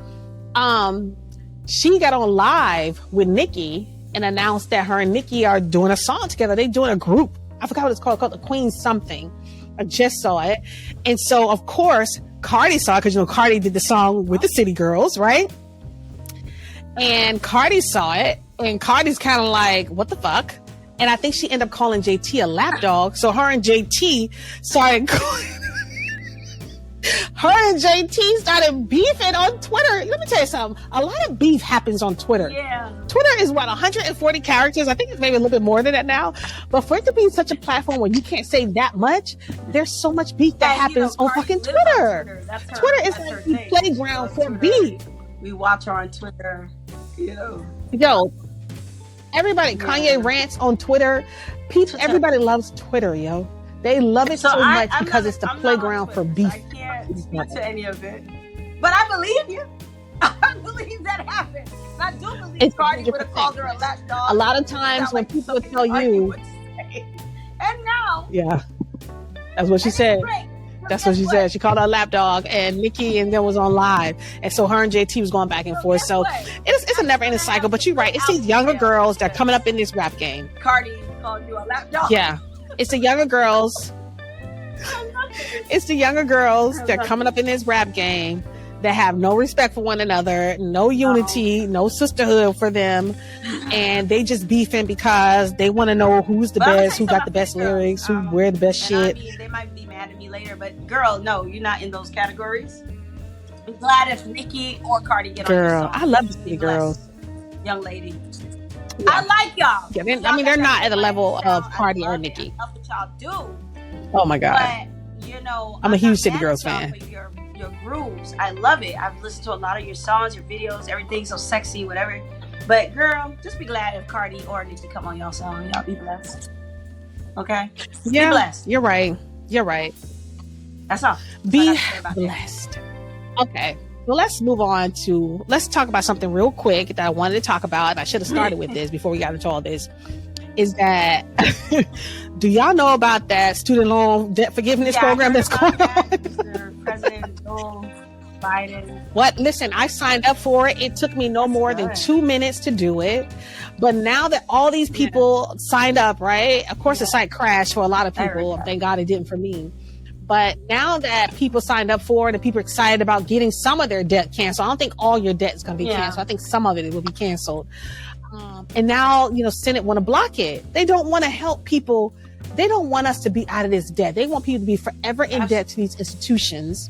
She got on live with Nicki and announced that her and Nicki are doing a song together. They doing a group. I forgot what it's called the Queen something. I just saw it, and so of course Cardi saw it because you know Cardi did the song with the City Girls, right? And Cardi saw it. And Cardi's kind of like, what the fuck? And I think she ended up calling JT a lapdog. So her and JT started beefing on Twitter. Let me tell you something. A lot of beef happens on Twitter. Yeah. Twitter is what, 140 characters? I think it's maybe a little bit more than that now. But for it to be such a platform where you can't say that much, there's so much beef that happens on fucking Twitter. Twitter is like the playground for beef. We watch her on Twitter. Yo, everybody, Kanye rants on Twitter. Everybody loves Twitter, yo. They love it so much because it's the playground for beef. I can't speak to any of it, but I believe you. I believe that happened. I do believe Cardi would have called her a lapdog. A lot of times when people would tell you, and now, that's what she said. That's what she said. She called her a lapdog, and Nicki and them was on live. And so her and JT was going back and forth. So it's a never ending cycle. But you're right. It's these younger girls that are coming up in this rap game. Cardi called you a lapdog. Yeah. It's the younger girls. It's the younger girls that are coming up in this rap game that have no respect for one another, no unity, no sisterhood for them. And they just beefing because they want to know who's the best, who got the best lyrics, who wear the best shit. I mean, they might be mad at me later, but girl, no, you're not in those categories. I'm glad if Nicki or Cardi get on your song. I love the City Girls. Young lady. Yeah. I like y'all. Yeah, they're not at the level of Cardi or Nicki. I love what y'all do. Oh my God. But, you know, I'm a huge City Girls fan. Your grooves. I love it. I've listened to a lot of your songs, your videos, everything so sexy, whatever. But girl, just be glad if Cardi or Nicki come on y'all song. Y'all be blessed. Okay? Yeah, be blessed. You're right. That's all. Be blessed. Okay. Well, let's talk about something real quick that I wanted to talk about. And I should have started with this before we got into all this. Is that do y'all know about that student loan debt forgiveness program that's going on? President Joe Biden. What? Listen, I signed up for it. It took me no more than 2 minutes to do it. But now that all these people signed up, right? Of course, the site crashed for a lot of people. Thank God it didn't for me. But now that people signed up for it and people are excited about getting some of their debt canceled, I don't think all your debt is going to be canceled. I think some of it will be canceled. And now, Senate want to block it. They don't want to help people. They don't want us to be out of this debt. They want people to be forever in debt to these institutions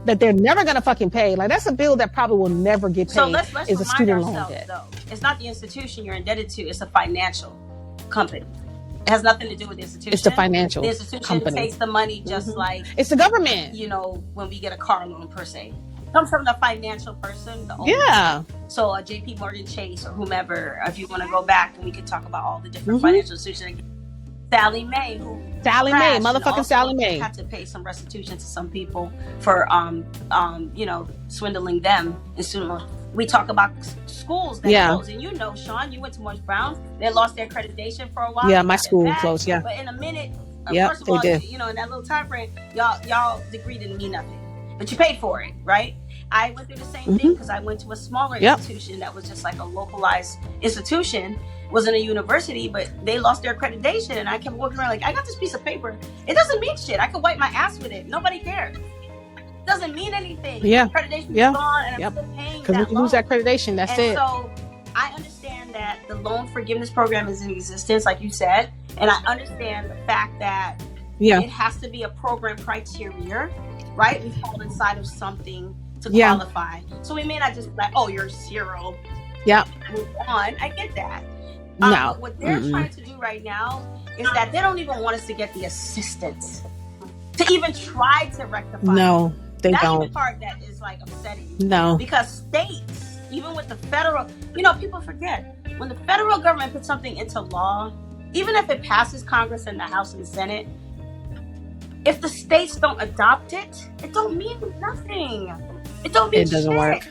that they're never going to fucking pay. Like, that's a bill that probably will never get paid. So let's is a student loan debt. Though. It's not the institution you're indebted to. It's a financial company. It has nothing to do with the institution. It's the financial The institution company. Takes the money just like... It's the government. When we get a car loan, per se. It comes from the financial person. The owner. So a JP Morgan Chase or whomever, if you want to go back and we could talk about all the different financial institutions. Sally Mae, motherfucking Sally Mae, had to pay some restitution to some people for swindling them in student loans. We talk about schools that closed, and Sean, you went to Morris Brown. They lost their accreditation for a while. Yeah, my school closed. Yeah, but in a minute, first of all, in that little time frame, y'all degree didn't mean nothing, but you paid for it, right? I went through the same thing because I went to a smaller institution that was just like a localized institution. Wasn't a university, but they lost their accreditation, and I kept walking around like, I got this piece of paper. It doesn't mean shit. I could wipe my ass with it. Nobody cares. It doesn't mean anything. Yeah. Accreditation is gone, and I'm still paying because when you lose that accreditation, that's it. So I understand that the loan forgiveness program is in existence, like you said, and I understand the fact that it has to be a program criteria, right? We fall inside of something to qualify. So we may not just be like, oh, you're zero. Yeah. Move on. I get that. But what they're trying to do right now is that they don't even want us to get the assistance to even try to rectify. No, they That's don't. That's the part that is like upsetting. No. Because states, even with the federal, people forget, when the federal government puts something into law, even if it passes Congress and the House and the Senate, if the states don't adopt it, it don't mean nothing. It don't mean It doesn't shit. work.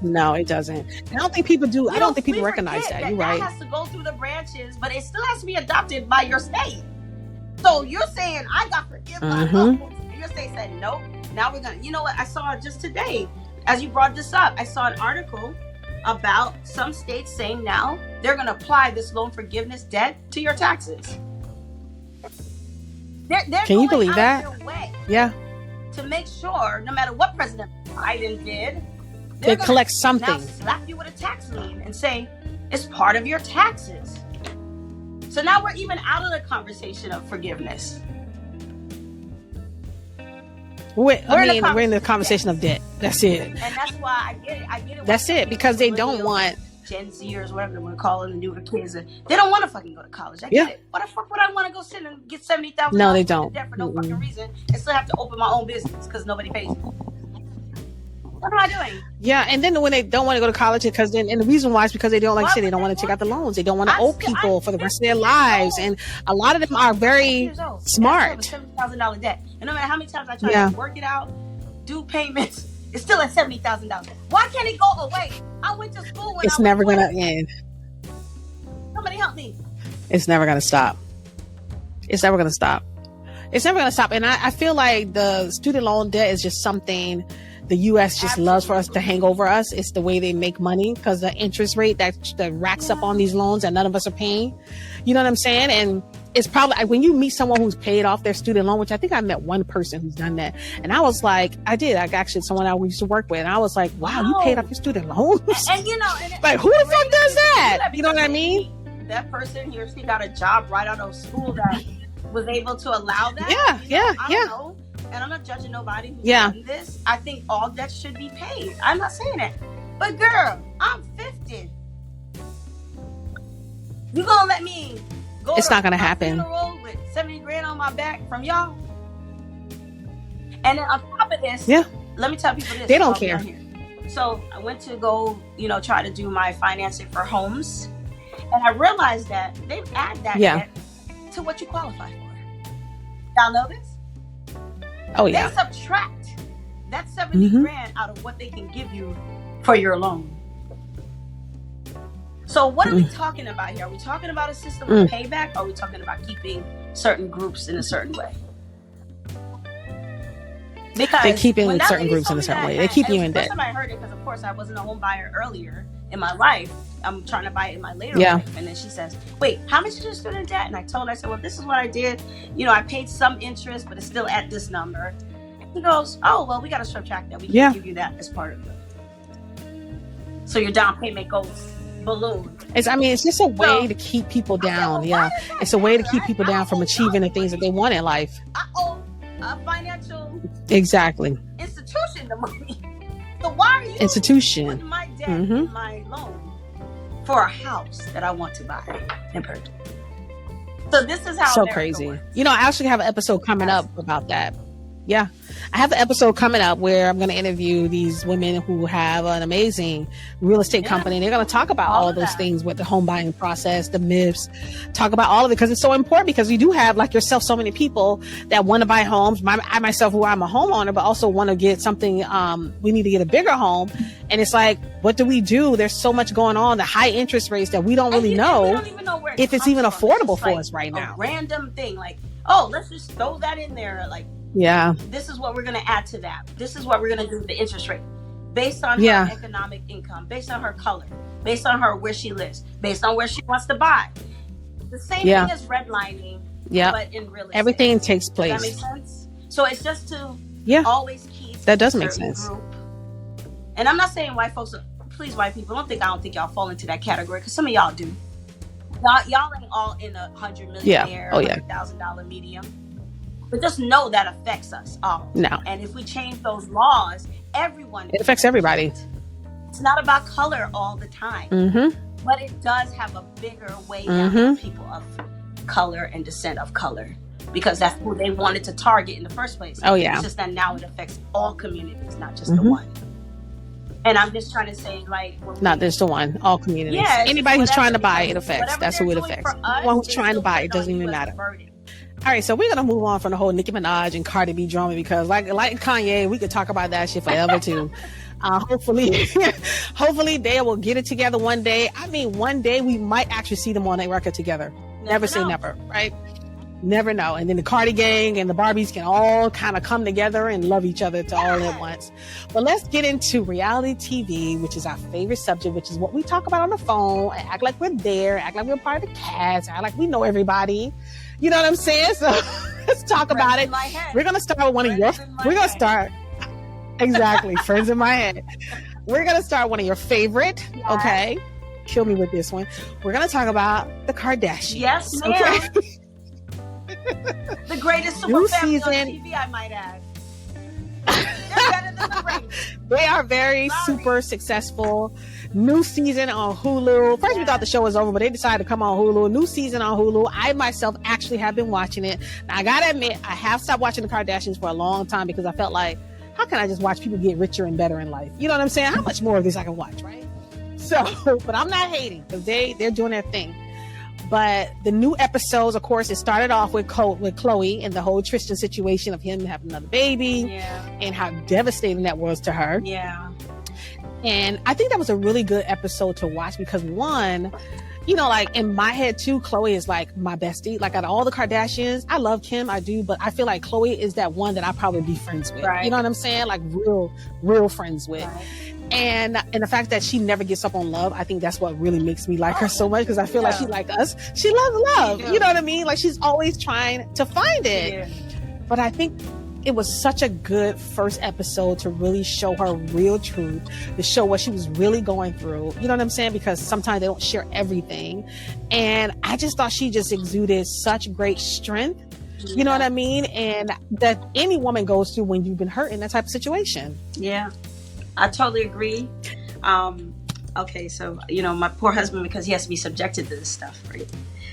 No, it doesn't. I don't think people do. I don't think people recognize that. You're right. That has to go through the branches, but it still has to be adopted by your state. So you're saying I got forgiven by and your state said nope. Now we're gonna. You know what? I saw just today, as you brought this up, I saw an article about some states saying now they're gonna apply this loan forgiveness debt to your taxes. They're Can you believe that? Their way to make sure, no matter what President Biden did. They collect something. Now slap you with a tax lien and say it's part of your taxes. So now we're even out of the conversation of forgiveness. We're in the conversation of debt. That's it. And that's why I get it. That's it, because they don't want Gen Zers, whatever they want to call it, the newer kids. They don't want to fucking go to college. I get it. Why the fuck would I want to go sit and get $70,000? No, they don't. Debt for no fucking reason, and still have to open my own business because nobody pays me. What am I doing? Yeah, and then when they don't want to go to college, and the reason why is because they don't, like I said, they don't want to take out the loans. They don't want to owe people for the rest of their lives, and a lot of them are very smart. $70,000 debt, and no matter how many times I try to work it out, do payments, it's still at $70,000. Why can't it go away? I went to school when it's never gonna end. Somebody help me. It's never gonna stop. It's never gonna stop. It's never gonna stop. And I feel like the student loan debt is just something the U.S. just loves for us to hang over us. It's the way they make money, because the interest rate that racks up on these loans that none of us are paying. You know what I'm saying? And it's probably when you meet someone who's paid off their student loan, which I think I met one person who's done that. And I was like, actually someone I used to work with. And I was like, wow, you paid off your student loans? And like, who the fuck does that? You know what I mean? That person, he or she got a job right out of school that was able to allow that. I don't know. And I'm not judging nobody who's done this. I think all debt should be paid. I'm not saying that. But girl, I'm 50. You gonna let me go? It's not gonna happen. With 70 grand on my back from y'all. And then on top of this, let me tell people this. They don't care. So I went to go, try to do my financing for homes. And I realized that they add that debt to what you qualify for. Y'all know this? Oh, yeah. They subtract that 70 grand out of what they can give you for your loan. So what are we talking about here? Are we talking about a system of payback? Or are we talking about keeping certain groups in a certain way? Because they're keeping certain groups in a certain way. They keep you in debt. I heard it because, of course, I wasn't a home buyer earlier in my life. I'm trying to buy it in my later life. And then she says, wait, how much is your student debt? And I told her, I said, well, this is what I did. I paid some interest, but it's still at this number. He goes, oh, well, we got to subtract that. We can give you that as part of it. So your down payment goes balloon. It's just a way to keep people down. It's a way to keep people down from achieving the things that they want in life. I owe a financial institution the money. So why are you putting my debt in my loan for a house that I want to buy and purchase? So this is how so crazy. I actually have an episode coming up about that. Yeah. I have an episode coming up where I'm going to interview these women who have an amazing real estate company. They're going to talk about all of those things with the home buying process, the myths, talk about all of it, because it's so important, because we do have, like yourself, so many people that want to buy homes. I myself, who I'm a homeowner, but also want to get something. We need to get a bigger home. And it's like, what do we do? There's so much going on, the high interest rates that we don't really know if it's even affordable for us right now. Random thing like, oh, let's just throw that in there. Like, yeah, this is what we're going to add to that. This is what we're going to do with the interest rate based on her economic income, based on her color, based on her where she lives, based on where she wants to buy. The same thing as redlining, but in real estate. Everything takes place. Does that make sense? So it's just to always keep that does make sense. Group. And I'm not saying white folks, please, white people, I don't think y'all fall into that category, because some of y'all do. Y'all ain't all in a $100 million, $100,000 medium. But just know that affects us all. No. And if we change those laws, everyone. It affects everybody. It's not about color all the time. Mm-hmm. But it does have a bigger weight on people of color and descent of color. Because that's who they wanted to target in the first place. Oh, yeah. It's just that now it affects all communities, not just the one. And I'm just trying to say, like... Not just the one, all communities. Yeah, anybody who's trying to buy, it affects. That's who it affects. One who's trying to buy, it doesn't even matter. All right, so we're going to move on from the whole Nicki Minaj and Cardi B drama, because like Kanye, we could talk about that shit forever too. Hopefully they will get it together one day. I mean, one day we might actually see them on a record together. Never say never, right? Never know. And then the Cardi gang and the Barbies can all kind of come together and love each other to all at once. But let's get into reality TV, which is our favorite subject, which is what we talk about on the phone, and act like we're there, act like we're part of the cast, act like we know everybody. You know what I'm saying? So let's talk about it. We're going to start with one of your... We're going to start... Exactly. Friends in my head. We're going to start one of your favorite. Yeah. Okay. Kill me with this one. We're going to talk about the Kardashians. Yes, ma'am. Okay? The greatest super family on TV, I might add. They're better than the Brady's. They are very super successful. New season on Hulu. First, we thought the show was over, but they decided to come on Hulu. New season on Hulu. I myself actually have been watching it. Now, I gotta admit, I have stopped watching the Kardashians for a long time, because I felt like, how can I just watch people get richer and better in life? You know what I'm saying? How much more of this I can watch, right? So, but I'm not hating, because they're doing their thing. But the new episodes, of course, it started off with Chloe and the whole Tristan situation of him having another baby, and how devastating that was to her. Yeah. And I think that was a really good episode to watch, because one, you know, like in my head too, Chloe is like my bestie. Like out of all the Kardashians, I love Kim, I do, but I feel like Chloe is that one that I'll probably be friends with. Right. You know what I'm saying? Like real friends with. Right. And the fact that she never gets up on love, I think that's what really makes me like her so much, because I feel like she's like us. She loves love. You know what I mean? Like she's always trying to find it. Yeah. But I think it was such a good first episode to really show her real truth, to show what she was really going through. You know what I'm saying? Because sometimes they don't share everything. And I just thought she just exuded such great strength. You know what I mean? And that any woman goes through when you've been hurt in that type of situation. Yeah. I totally agree. Okay, so, you know, my poor husband, because he has to be subjected to this stuff, right?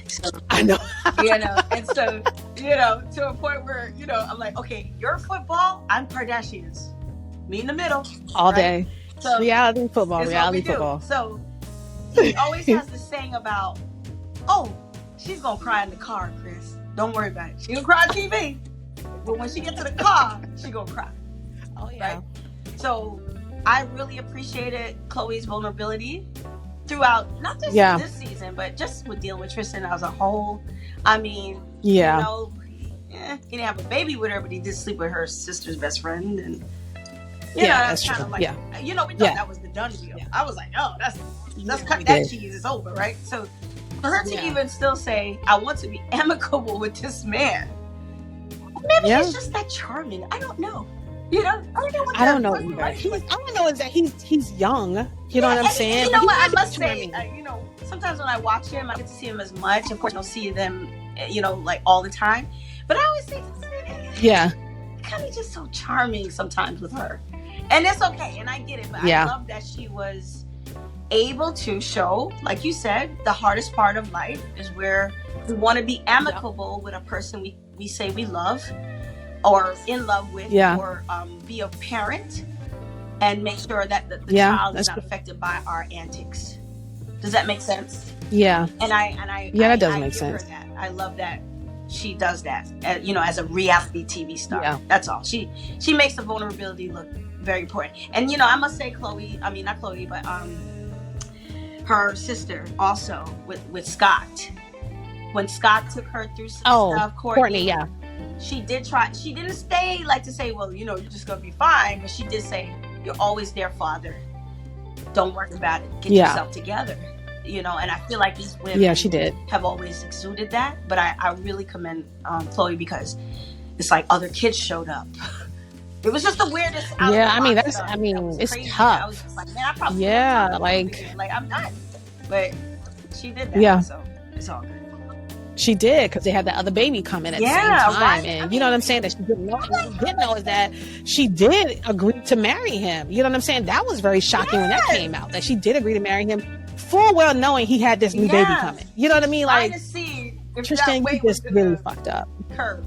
So, I know. You know, and so, you know, to a point where, you know, I'm like, okay, you're football, I'm Kardashians. Me in the middle. All day. So reality football. So he always has this saying about, oh, she's going to cry in the car, Chris. Don't worry about it. She's going to cry on TV. But when she gets to the car, she's going to cry. Oh, yeah. Right? So I really appreciated Chloe's vulnerability throughout, not just this season, but just with dealing with Tristan as a whole. I mean, you know, he didn't have a baby with her, but he did sleep with her sister's best friend. And, you know, that's kind of like, you know, we thought that was the done deal. Yeah. I was like, oh, let's cut that cheese. It's over, right? So for her to even still say, I want to be amicable with this man, maybe it's just that charming. I don't know. You know, I don't know either. All I know is that he's young. You know what I'm saying? You know what? I must say, you know, sometimes when I watch him, I get to see him as much. Of course, I don't see them, you know, like all the time. But I always think, kind of just so charming sometimes with her. And it's okay. And I get it. But I love that she was able to show, like you said, the hardest part of life is where we want to be amicable with a person we say we love. or in love with, or be a parent and make sure that the child is not affected by our antics. Does that make sense? Yeah. And that does make sense. That. I love that she does that, as a reality TV star. Yeah. That's all. She makes the vulnerability look very important. And, I must say not Chloe, but her sister also with Scott. When Scott took her through some stuff, Courtney, yeah. She did try. She didn't stay to say, well, you're just going to be fine. But she did say, you're always there, Father. Don't worry about it. Get yourself together. And I feel like these women she did. have always exuded that. But I really commend Chloe, because it's like other kids showed up. It was just the weirdest. It's tough. I was just like, man, I probably I'm done. But she did that. Yeah. So it's all good. She did, because they had the other baby coming at the same time. Right? And you know what I'm saying? That she didn't know. What she didn't know is that she did agree to marry him. You know what I'm saying? That was very shocking when that came out. That she did agree to marry him, full well knowing he had this new baby coming. You know what I mean? Like, Tristan, you just really fucked up. Curve.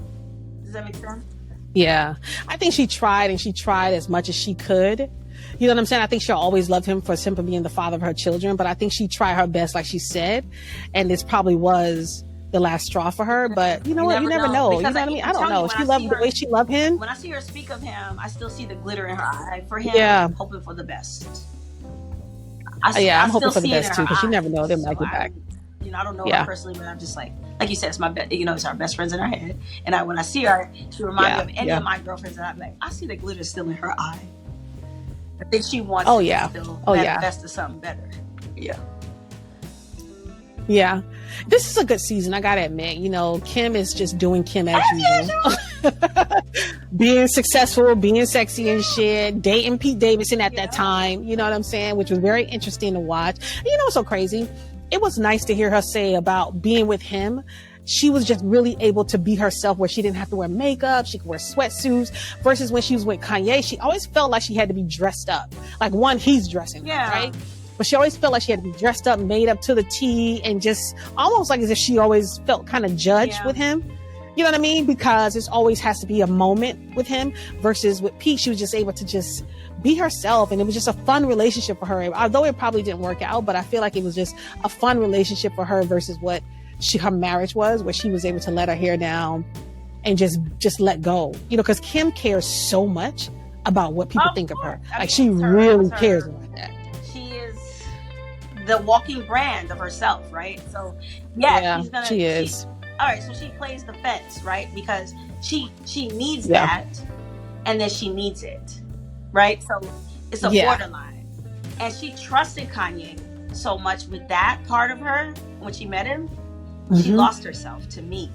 Does that make sense? Yeah. I think she tried as much as she could. You know what I'm saying? I think she'll always love him for simply being the father of her children. But I think she tried her best, like she said. And this probably was the last straw for her, but you know what? You never know. You know what I mean? I don't know. She loved the way she loved him. When I see her speak of him, I still see the glitter in her eye. For him, I'm hoping for the best. I'm hoping for the best too, because you never know. They might get back. I don't know her personally, but I'm just like you said, it's my it's our best friends in our head. And when I see her, she reminds me of any of my girlfriends, and I'm like, I see the glitter still in her eye. I think she wants to still manifest to something better. Yeah. Yeah. This is a good season, I gotta admit. Kim is just doing Kim as usual. Being successful, being sexy and shit, dating Pete Davidson at that time, you know what I'm saying? Which was very interesting to watch. And what's so crazy? It was nice to hear her say about being with him. She was just really able to be herself, where she didn't have to wear makeup. She could wear sweatsuits, versus when she was with Kanye, she always felt like she had to be dressed up. Like, he's dressing, right? But she always felt like she had to be dressed up, made up to the T, and just almost like as if she always felt kind of judged with him. You know what I mean? Because it always has to be a moment with him, versus with Pete, she was just able to just be herself. And it was just a fun relationship for her. Although it probably didn't work out, but I feel like it was just a fun relationship for her versus what her marriage was, where she was able to let her hair down and just let go. Because Kim cares so much about what people think of her. Like, she really cares about that. The walking brand of herself, right? So she is. All right, so she plays the fence, right? Because she needs that, and then she needs it, right? So it's a borderline. And she trusted Kanye so much with that part of her. When she met him, she lost herself to me.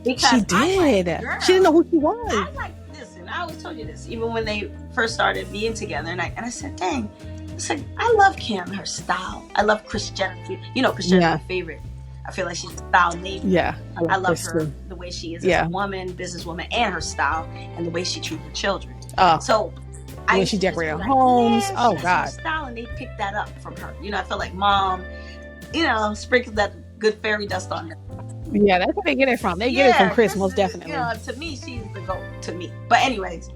Because she did. She didn't know who she was. Listen, I always told you this, even when they first started being together, and I said, dang. I love Kim, her style. I love Christen. Christen's my favorite. I feel like she's a style lady. Yeah. I love her, the way she is as a woman, businesswoman, and her style, and the way she treats her children. So when she decorated her homes. Oh, God. Her style, and they picked that up from her. I feel like mom, sprinkled that good fairy dust on her. Yeah, that's where they get it from. They get it from Chris, most definitely. To me, she's the GOAT to me. But anyways,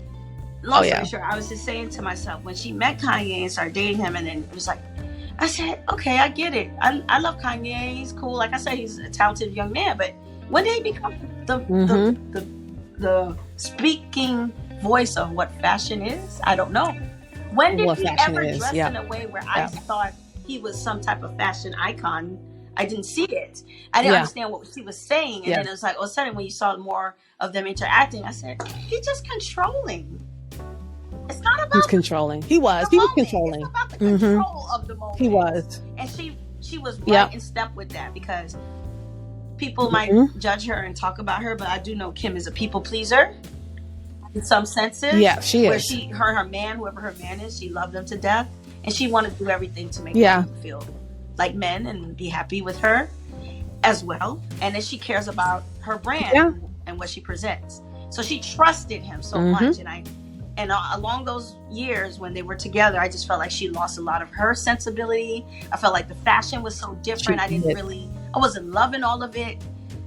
long story short, I was just saying to myself, when she met Kanye and started dating him, and then it was like, I said, okay, I get it. I love Kanye. He's cool. Like I said, he's a talented young man. But when did he become the speaking voice of what fashion is? I don't know. When did he ever dress in a way where I thought he was some type of fashion icon? I didn't see it. I didn't understand what she was saying. And then it was like, all of a sudden, when you saw more of them interacting, I said, he's just controlling. It's not about he's controlling. He was controlling. It's about the control of the moment. He was. And she was right in step with that, because people might judge her and talk about her, but I do know Kim is a people pleaser in some senses. Yeah, she where is. Her man, whoever her man is, she loved them to death, and she wanted to do everything to make them feel like men and be happy with her as well. And then she cares about her brand and what she presents. So she trusted him so much, and along those years when they were together, I just felt like she lost a lot of her sensibility. I felt like the fashion was so different. I wasn't loving all of it.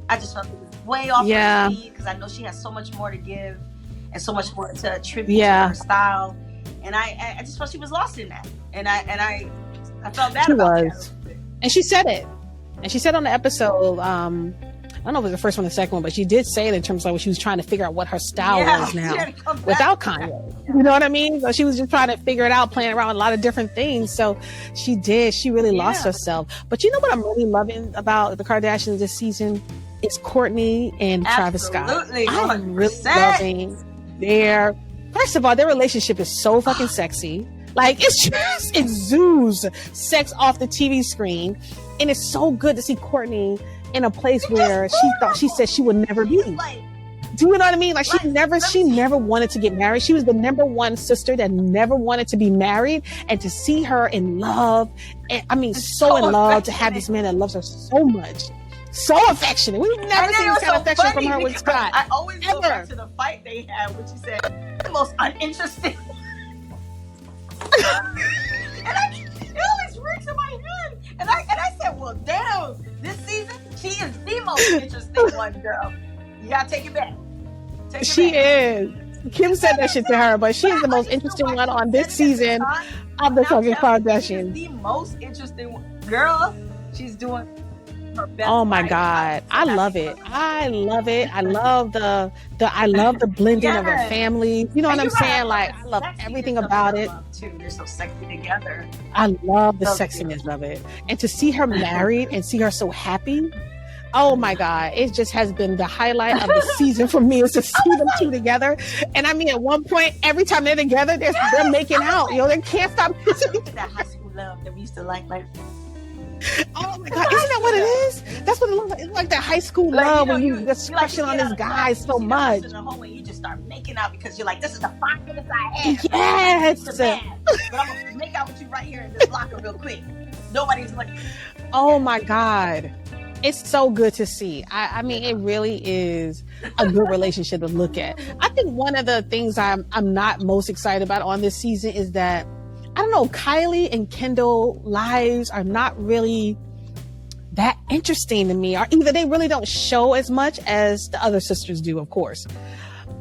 I just felt it was way off her speed because I know she has so much more to give and so much more to attribute to her style. And I just felt she was lost in that. And I felt bad about that. And she said it. And she said on the episode, I don't know if it was the first one or the second one, but she did say it in terms of like she was trying to figure out what her style was now without Kanye. You know what I mean? So she was just trying to figure it out, playing around with a lot of different things. So she really lost herself. But you know what I'm really loving about the Kardashians this season? It's Kourtney and Travis Scott. I'm really loving first of all, their relationship is so fucking sexy. Like, it exudes sex off the TV screen. And it's so good to see Kourtney in a place where she said she would never be. Do you know what I mean? Like, she never wanted to get married. She was the number one sister that never wanted to be married. And to see her in love, and I mean, so in love, to have this man that loves her so much. So affectionate. We've never seen this kind of affection from her with Scott. I always go back to the fight they had, which she said, the most uninteresting. It always rings in my head. And I said, well, damn, this season, she is the most interesting one, girl. You gotta take it back. She is. Kim said that shit to her, but she is the most interesting one on this season of the fucking Kardashians. The most interesting one. Girl, she's doing her best. Oh my God. I love it. I love it. I love the blending of her family. You know what I'm saying? Like, I love everything about it. They're so sexy together. I love the sexiness of it. And to see her married and see her so happy. Oh my God. It just has been the highlight of the season for me, is to see them two together. And I mean, at one point, every time they're together, they're making out. You know, they can't stop kissing. That high school love that we used to like. Oh my God, isn't that what it is? That's what it looks like. It's like that high school love when you just crushing on this guy so much. In the hallway, you just start making out because you're like, this is the 5 minutes I have. Yes. But I'm going to make out with you right here in this locker real quick. Nobody's looking. Oh my God. It's so good to see. I mean, it really is a good relationship to look at. I think one of the things I'm not most excited about on this season is that, I don't know, Kylie and Kendall lives are not really that interesting to me. Or either they really don't show as much as the other sisters do, of course.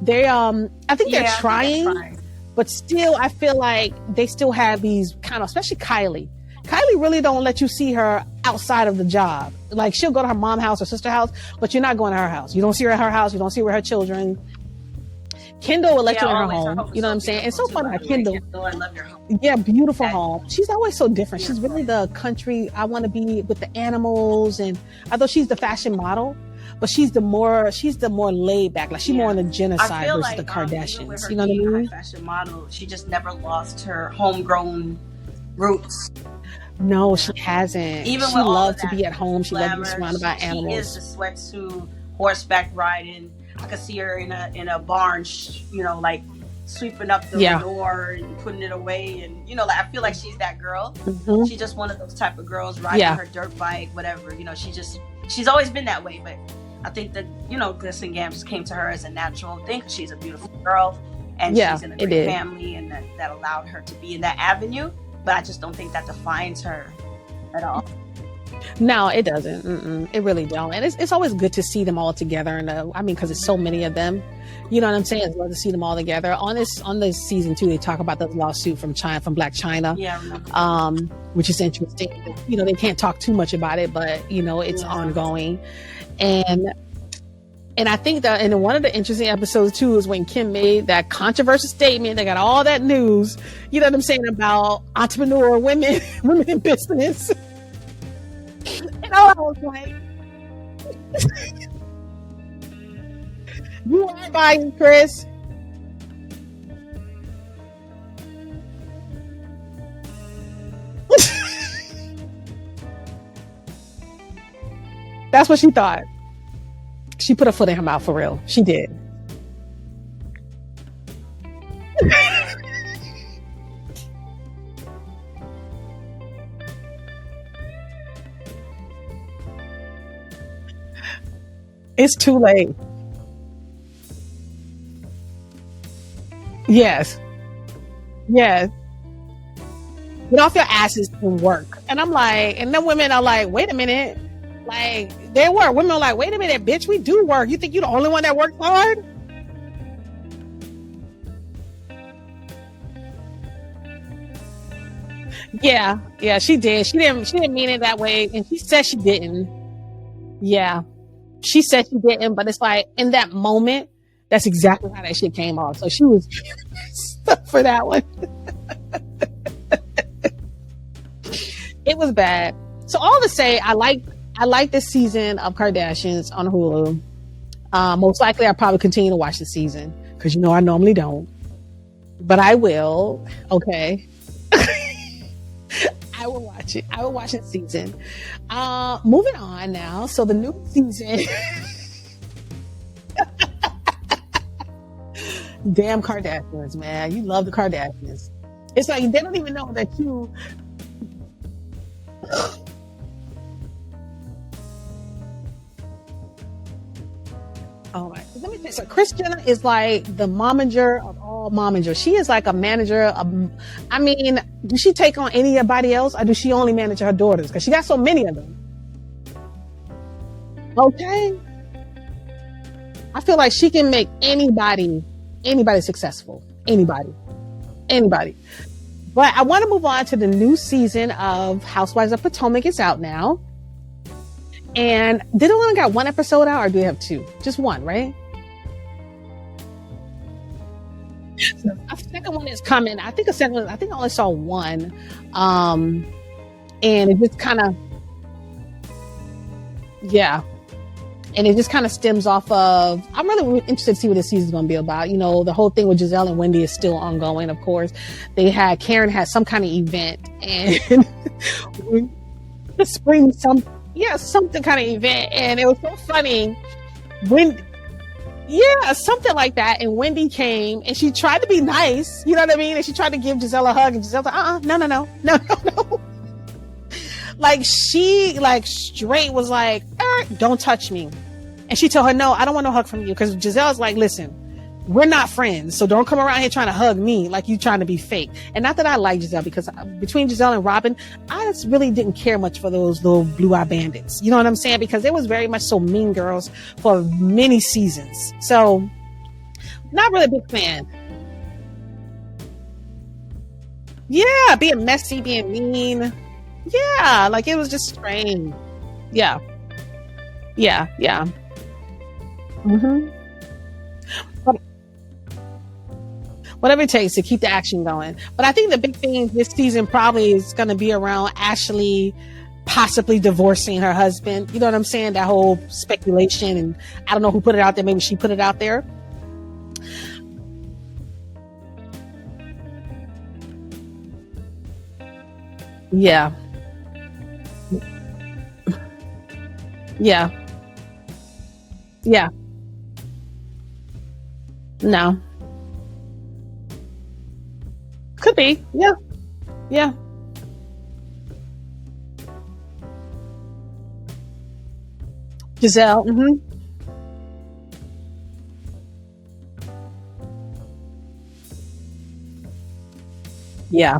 They, I think they're trying, but still, I feel like they still have these kind of, especially Kylie. Kylie really don't let you see her outside of the job. Like, she'll go to her mom's house or sister's house, but you're not going to her house. You don't see her at her house. You don't see her with her children. Kendall will let you in her home. You know what I'm saying? It's so fun how Kendall. I love your home. Yeah, beautiful home. She's always so different. She's really the country. I want to be with the animals, and although she's the fashion model, but she's the more laid back. Like, she's more on the genocide versus the Kardashians. You know what I mean? Fashion model. She just never lost her homegrown roots. No, she hasn't. Even she loves to be at home. She loves to be surrounded by animals. She is the sweatsuit, horseback riding. I could see her in a barn, like sweeping up the manure and putting it away. And, like, I feel like she's that girl. Mm-hmm. She's just one of those type of girls riding her dirt bike, whatever. She's always been that way. But I think that, Glitz and Gams came to her as a natural thing. She's a beautiful girl. And she's in a great family. And that allowed her to be in that avenue. But I just don't think that defines her at all. No, it doesn't. Mm-mm. It really don't. And it's always good to see them all together. And because there's so many of them. You know what I'm saying? It's love to see them all together. On this season 2, they talk about the lawsuit from Black China. Yeah, I remember. Which is interesting. They can't talk too much about it, but it's ongoing. And I think that in one of the interesting episodes too is when Kim made that controversial statement. They got all that news, you know what I'm saying, about entrepreneur women in business. And I was like, you are buying, Chris. That's what she thought. She put her foot in her mouth for real. She did. It's too late. Yes. Yes. Get off your asses and work. And I'm like, and then women are like, wait a minute. Like, They were. Women were like, wait a minute, bitch, we do work. You think you're the only one that works hard? Yeah, she did. She didn't mean it that way, and she said she didn't. Yeah, she said she didn't, but it's like in that moment, that's exactly how that shit came off. So she was stuck for that one. It was bad. So all to say, I like this season of Kardashians on Hulu. Most likely, I'll probably continue to watch the season because I normally don't, but I will. Okay. I will watch it. I will watch the season. Moving on now. So the new season. Damn Kardashians, man. You love the Kardashians. It's like they don't even know that you. Oh my! Let me tell you. So Christen is like the momager of all momagers. She is like a manager of. I mean, does she take on anybody else, or does she only manage her daughters? Because she got so many of them. Okay. I feel like she can make anybody successful. Anybody. But I want to move on to the new season of Housewives of Potomac. It's out now. And did it only got one episode out, or do they have two? Just one, right? So a second one is coming. I think I only saw one. And it just kind of, yeah. And it just kind of stems off of, I'm really interested to see what this season is going to be about. The whole thing with Giselle and Wendy is still ongoing, of course. Karen had some kind of event, and the spring some kind of event, and it was so funny something like that. And Wendy came and she tried to be nice, you know what I mean? And she tried to give Giselle a hug, and Giselle's like, no. Like she straight was like, don't touch me. And she told her, no, I don't want no hug from you. Because Giselle's like, listen, we're not friends, so don't come around here trying to hug me like you trying to be fake. And not that I like Giselle, because between Giselle and Robin, I just really didn't care much for those little blue-eye bandits. You know what I'm saying? Because they was very much so mean girls for many seasons. So, not really a big fan. Yeah, being messy, being mean. Yeah, like it was just strange. Yeah. Mm-hmm. Whatever it takes to keep the action going. But I think the big thing this season probably is going to be around Ashley possibly divorcing her husband. You know what I'm saying? That whole speculation, and I don't know who put it out there. Maybe she put it out there. Yeah. Yeah. No. Could be. Yeah. Giselle. Mm-hmm. Yeah.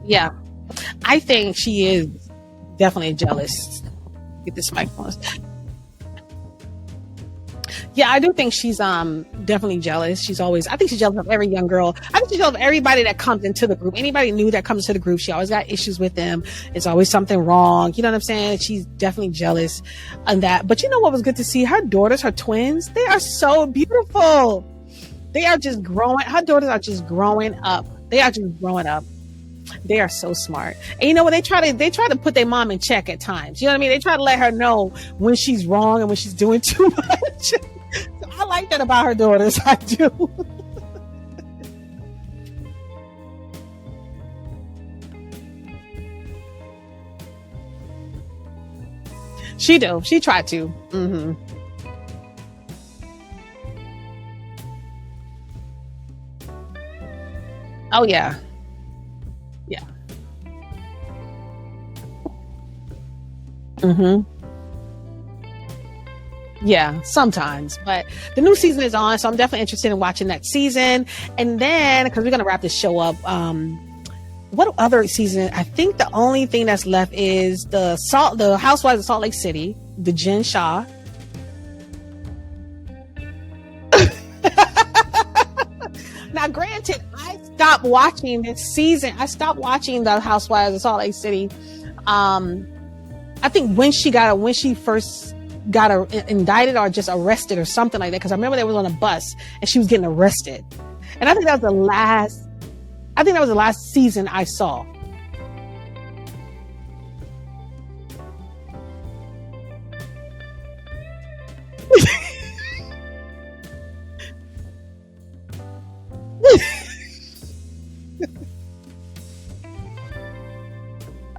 Yeah. I think she is definitely jealous. Get this microphone. Yeah, I do think she's definitely jealous. I think she's jealous of every young girl. I think she's jealous of everybody that comes into the group. Anybody new that comes to the group, she always got issues with them. It's always something wrong. You know what I'm saying? She's definitely jealous on that. But you know what was good to see? Her daughters, her twins, they are so beautiful. They are just growing. Her daughters are just growing up. They are just growing up. They are so smart. And you know what? They try to put their mom in check at times. You know what I mean? They try to let her know when she's wrong and when she's doing too much. So I like that about her daughters. I do. She do. She tried to. Mm-hmm. Oh yeah. Yeah. Mm-hmm. Yeah, sometimes. But the new season is on, so I'm definitely interested in watching that season. And then, because we're gonna wrap this show up, what other season? I think the only thing that's left is the Housewives of Salt Lake City, the Jen Shah. Now, granted, I stopped watching this season. I stopped watching the Housewives of Salt Lake City. I think when she first got indicted or just arrested or something like that. Because I remember they was on a bus and she was getting arrested, and I think that was the last. I think that was the last season I saw.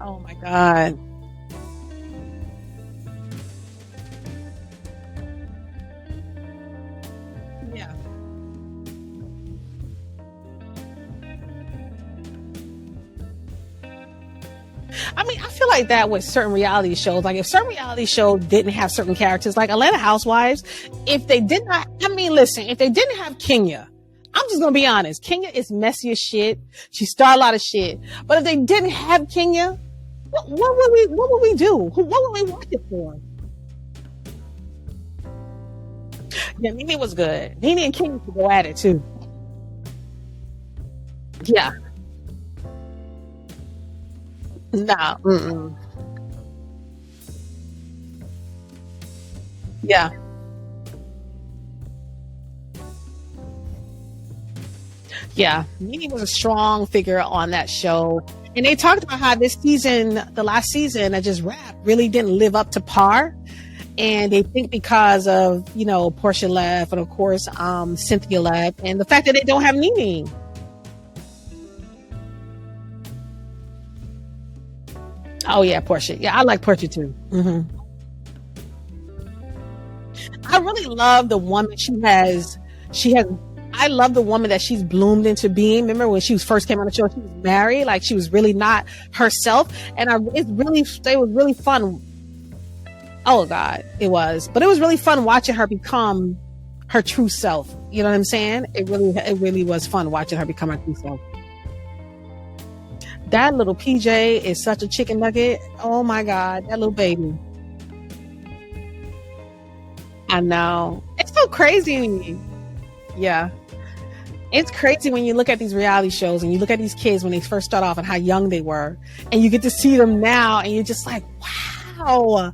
Oh my God. Yeah. I mean, I feel like that with certain reality shows. Like if certain reality shows didn't have certain characters, like Atlanta Housewives, if they did not, I mean, listen, if they didn't have Kenya, I'm just gonna be honest. Kenya is messy as shit. She started a lot of shit. But if they didn't have Kenya, what would we do? What would we watch it for? Yeah, Nene was good. Nene and Kenya could go at it too. Yeah. Nah. Mm-mm. Yeah. Yeah. Nene was a strong figure on that show. And they talked about how this season, the last season that just wrapped, really didn't live up to par. And they think because of, Portia left and of course Cynthia left and the fact that they don't have Nene. Oh yeah, Portia. Yeah, I like Portia too. I really love the woman she has. She has. I love the woman that she's bloomed into being. Remember when she first came on the show, she was married, like she was really not herself, and it was really fun. Oh God, it was, but it was really fun watching her become her true self. You know what I'm saying? It really was fun watching her become her true self. That little PJ is such a chicken nugget. Oh my God, that little baby. I know. It's so crazy. Yeah. It's crazy when you look at these reality shows and you look at these kids when they first start off and how young they were, and you get to see them now and you're just like, wow.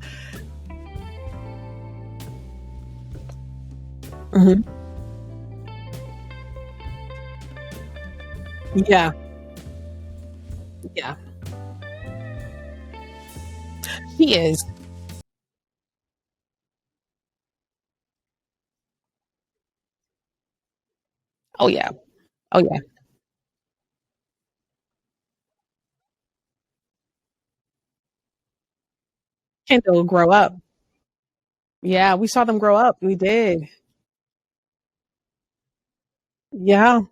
Mm-hmm. Yeah. Yeah. He is. Oh yeah. Oh yeah. Kendall grow up. Yeah, we saw them grow up. We did. Yeah.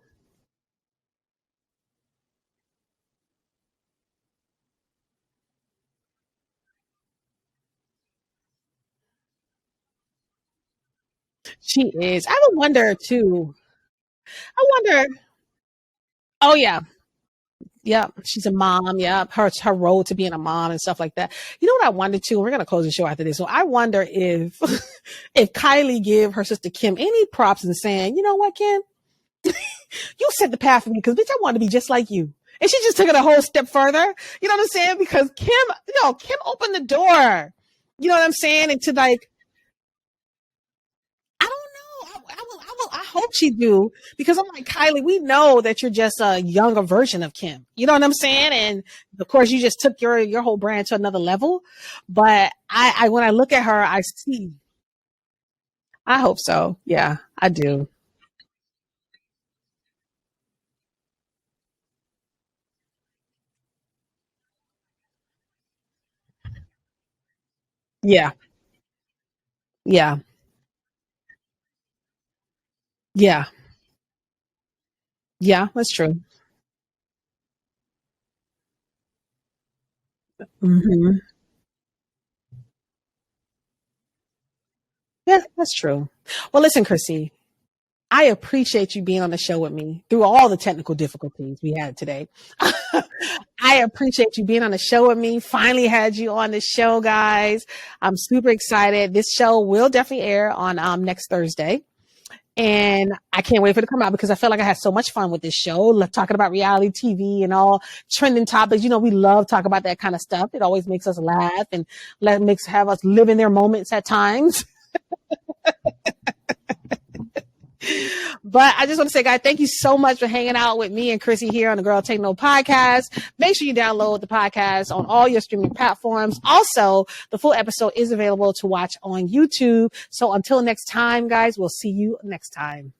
She is. I would wonder too. I wonder. Oh yeah. Yep, she's a mom. Yep, her road to being a mom and stuff like that. You know what I wonder too? We're gonna close the show after this. So I wonder if if Kylie give her sister Kim any props and saying, you know what, Kim, you set the path for me because bitch, I want to be just like you. And she just took it a whole step further. You know what I'm saying? Because Kim opened the door. You know what I'm saying? Into like I don't know. I hope she do because I'm like Kylie. We know that you're just a younger version of Kim. You know what I'm saying? And of course, you just took your whole brand to another level. But I when I look at her, I see. I hope so. Yeah, I do. Yeah, yeah, yeah, yeah. That's true. Hmm. Yeah, that's true. Well, listen, Chrissy, I appreciate you being on the show with me through all the technical difficulties we had today. I appreciate you being on the show with me. Finally had you on the show, guys. I'm super excited. This show will definitely air on next Thursday. And I can't wait for it to come out because I feel like I had so much fun with this show, talking about reality TV and all trending topics. You know, we love talking about that kind of stuff. It always makes us laugh and have us live in their moments at times. But I just want to say, guys, thank you so much for hanging out with me and Chrissy here on the Girl Take Note podcast. Make sure you download the podcast on all your streaming platforms. Also, the full episode is available to watch on YouTube. So until next time, guys, we'll see you next time.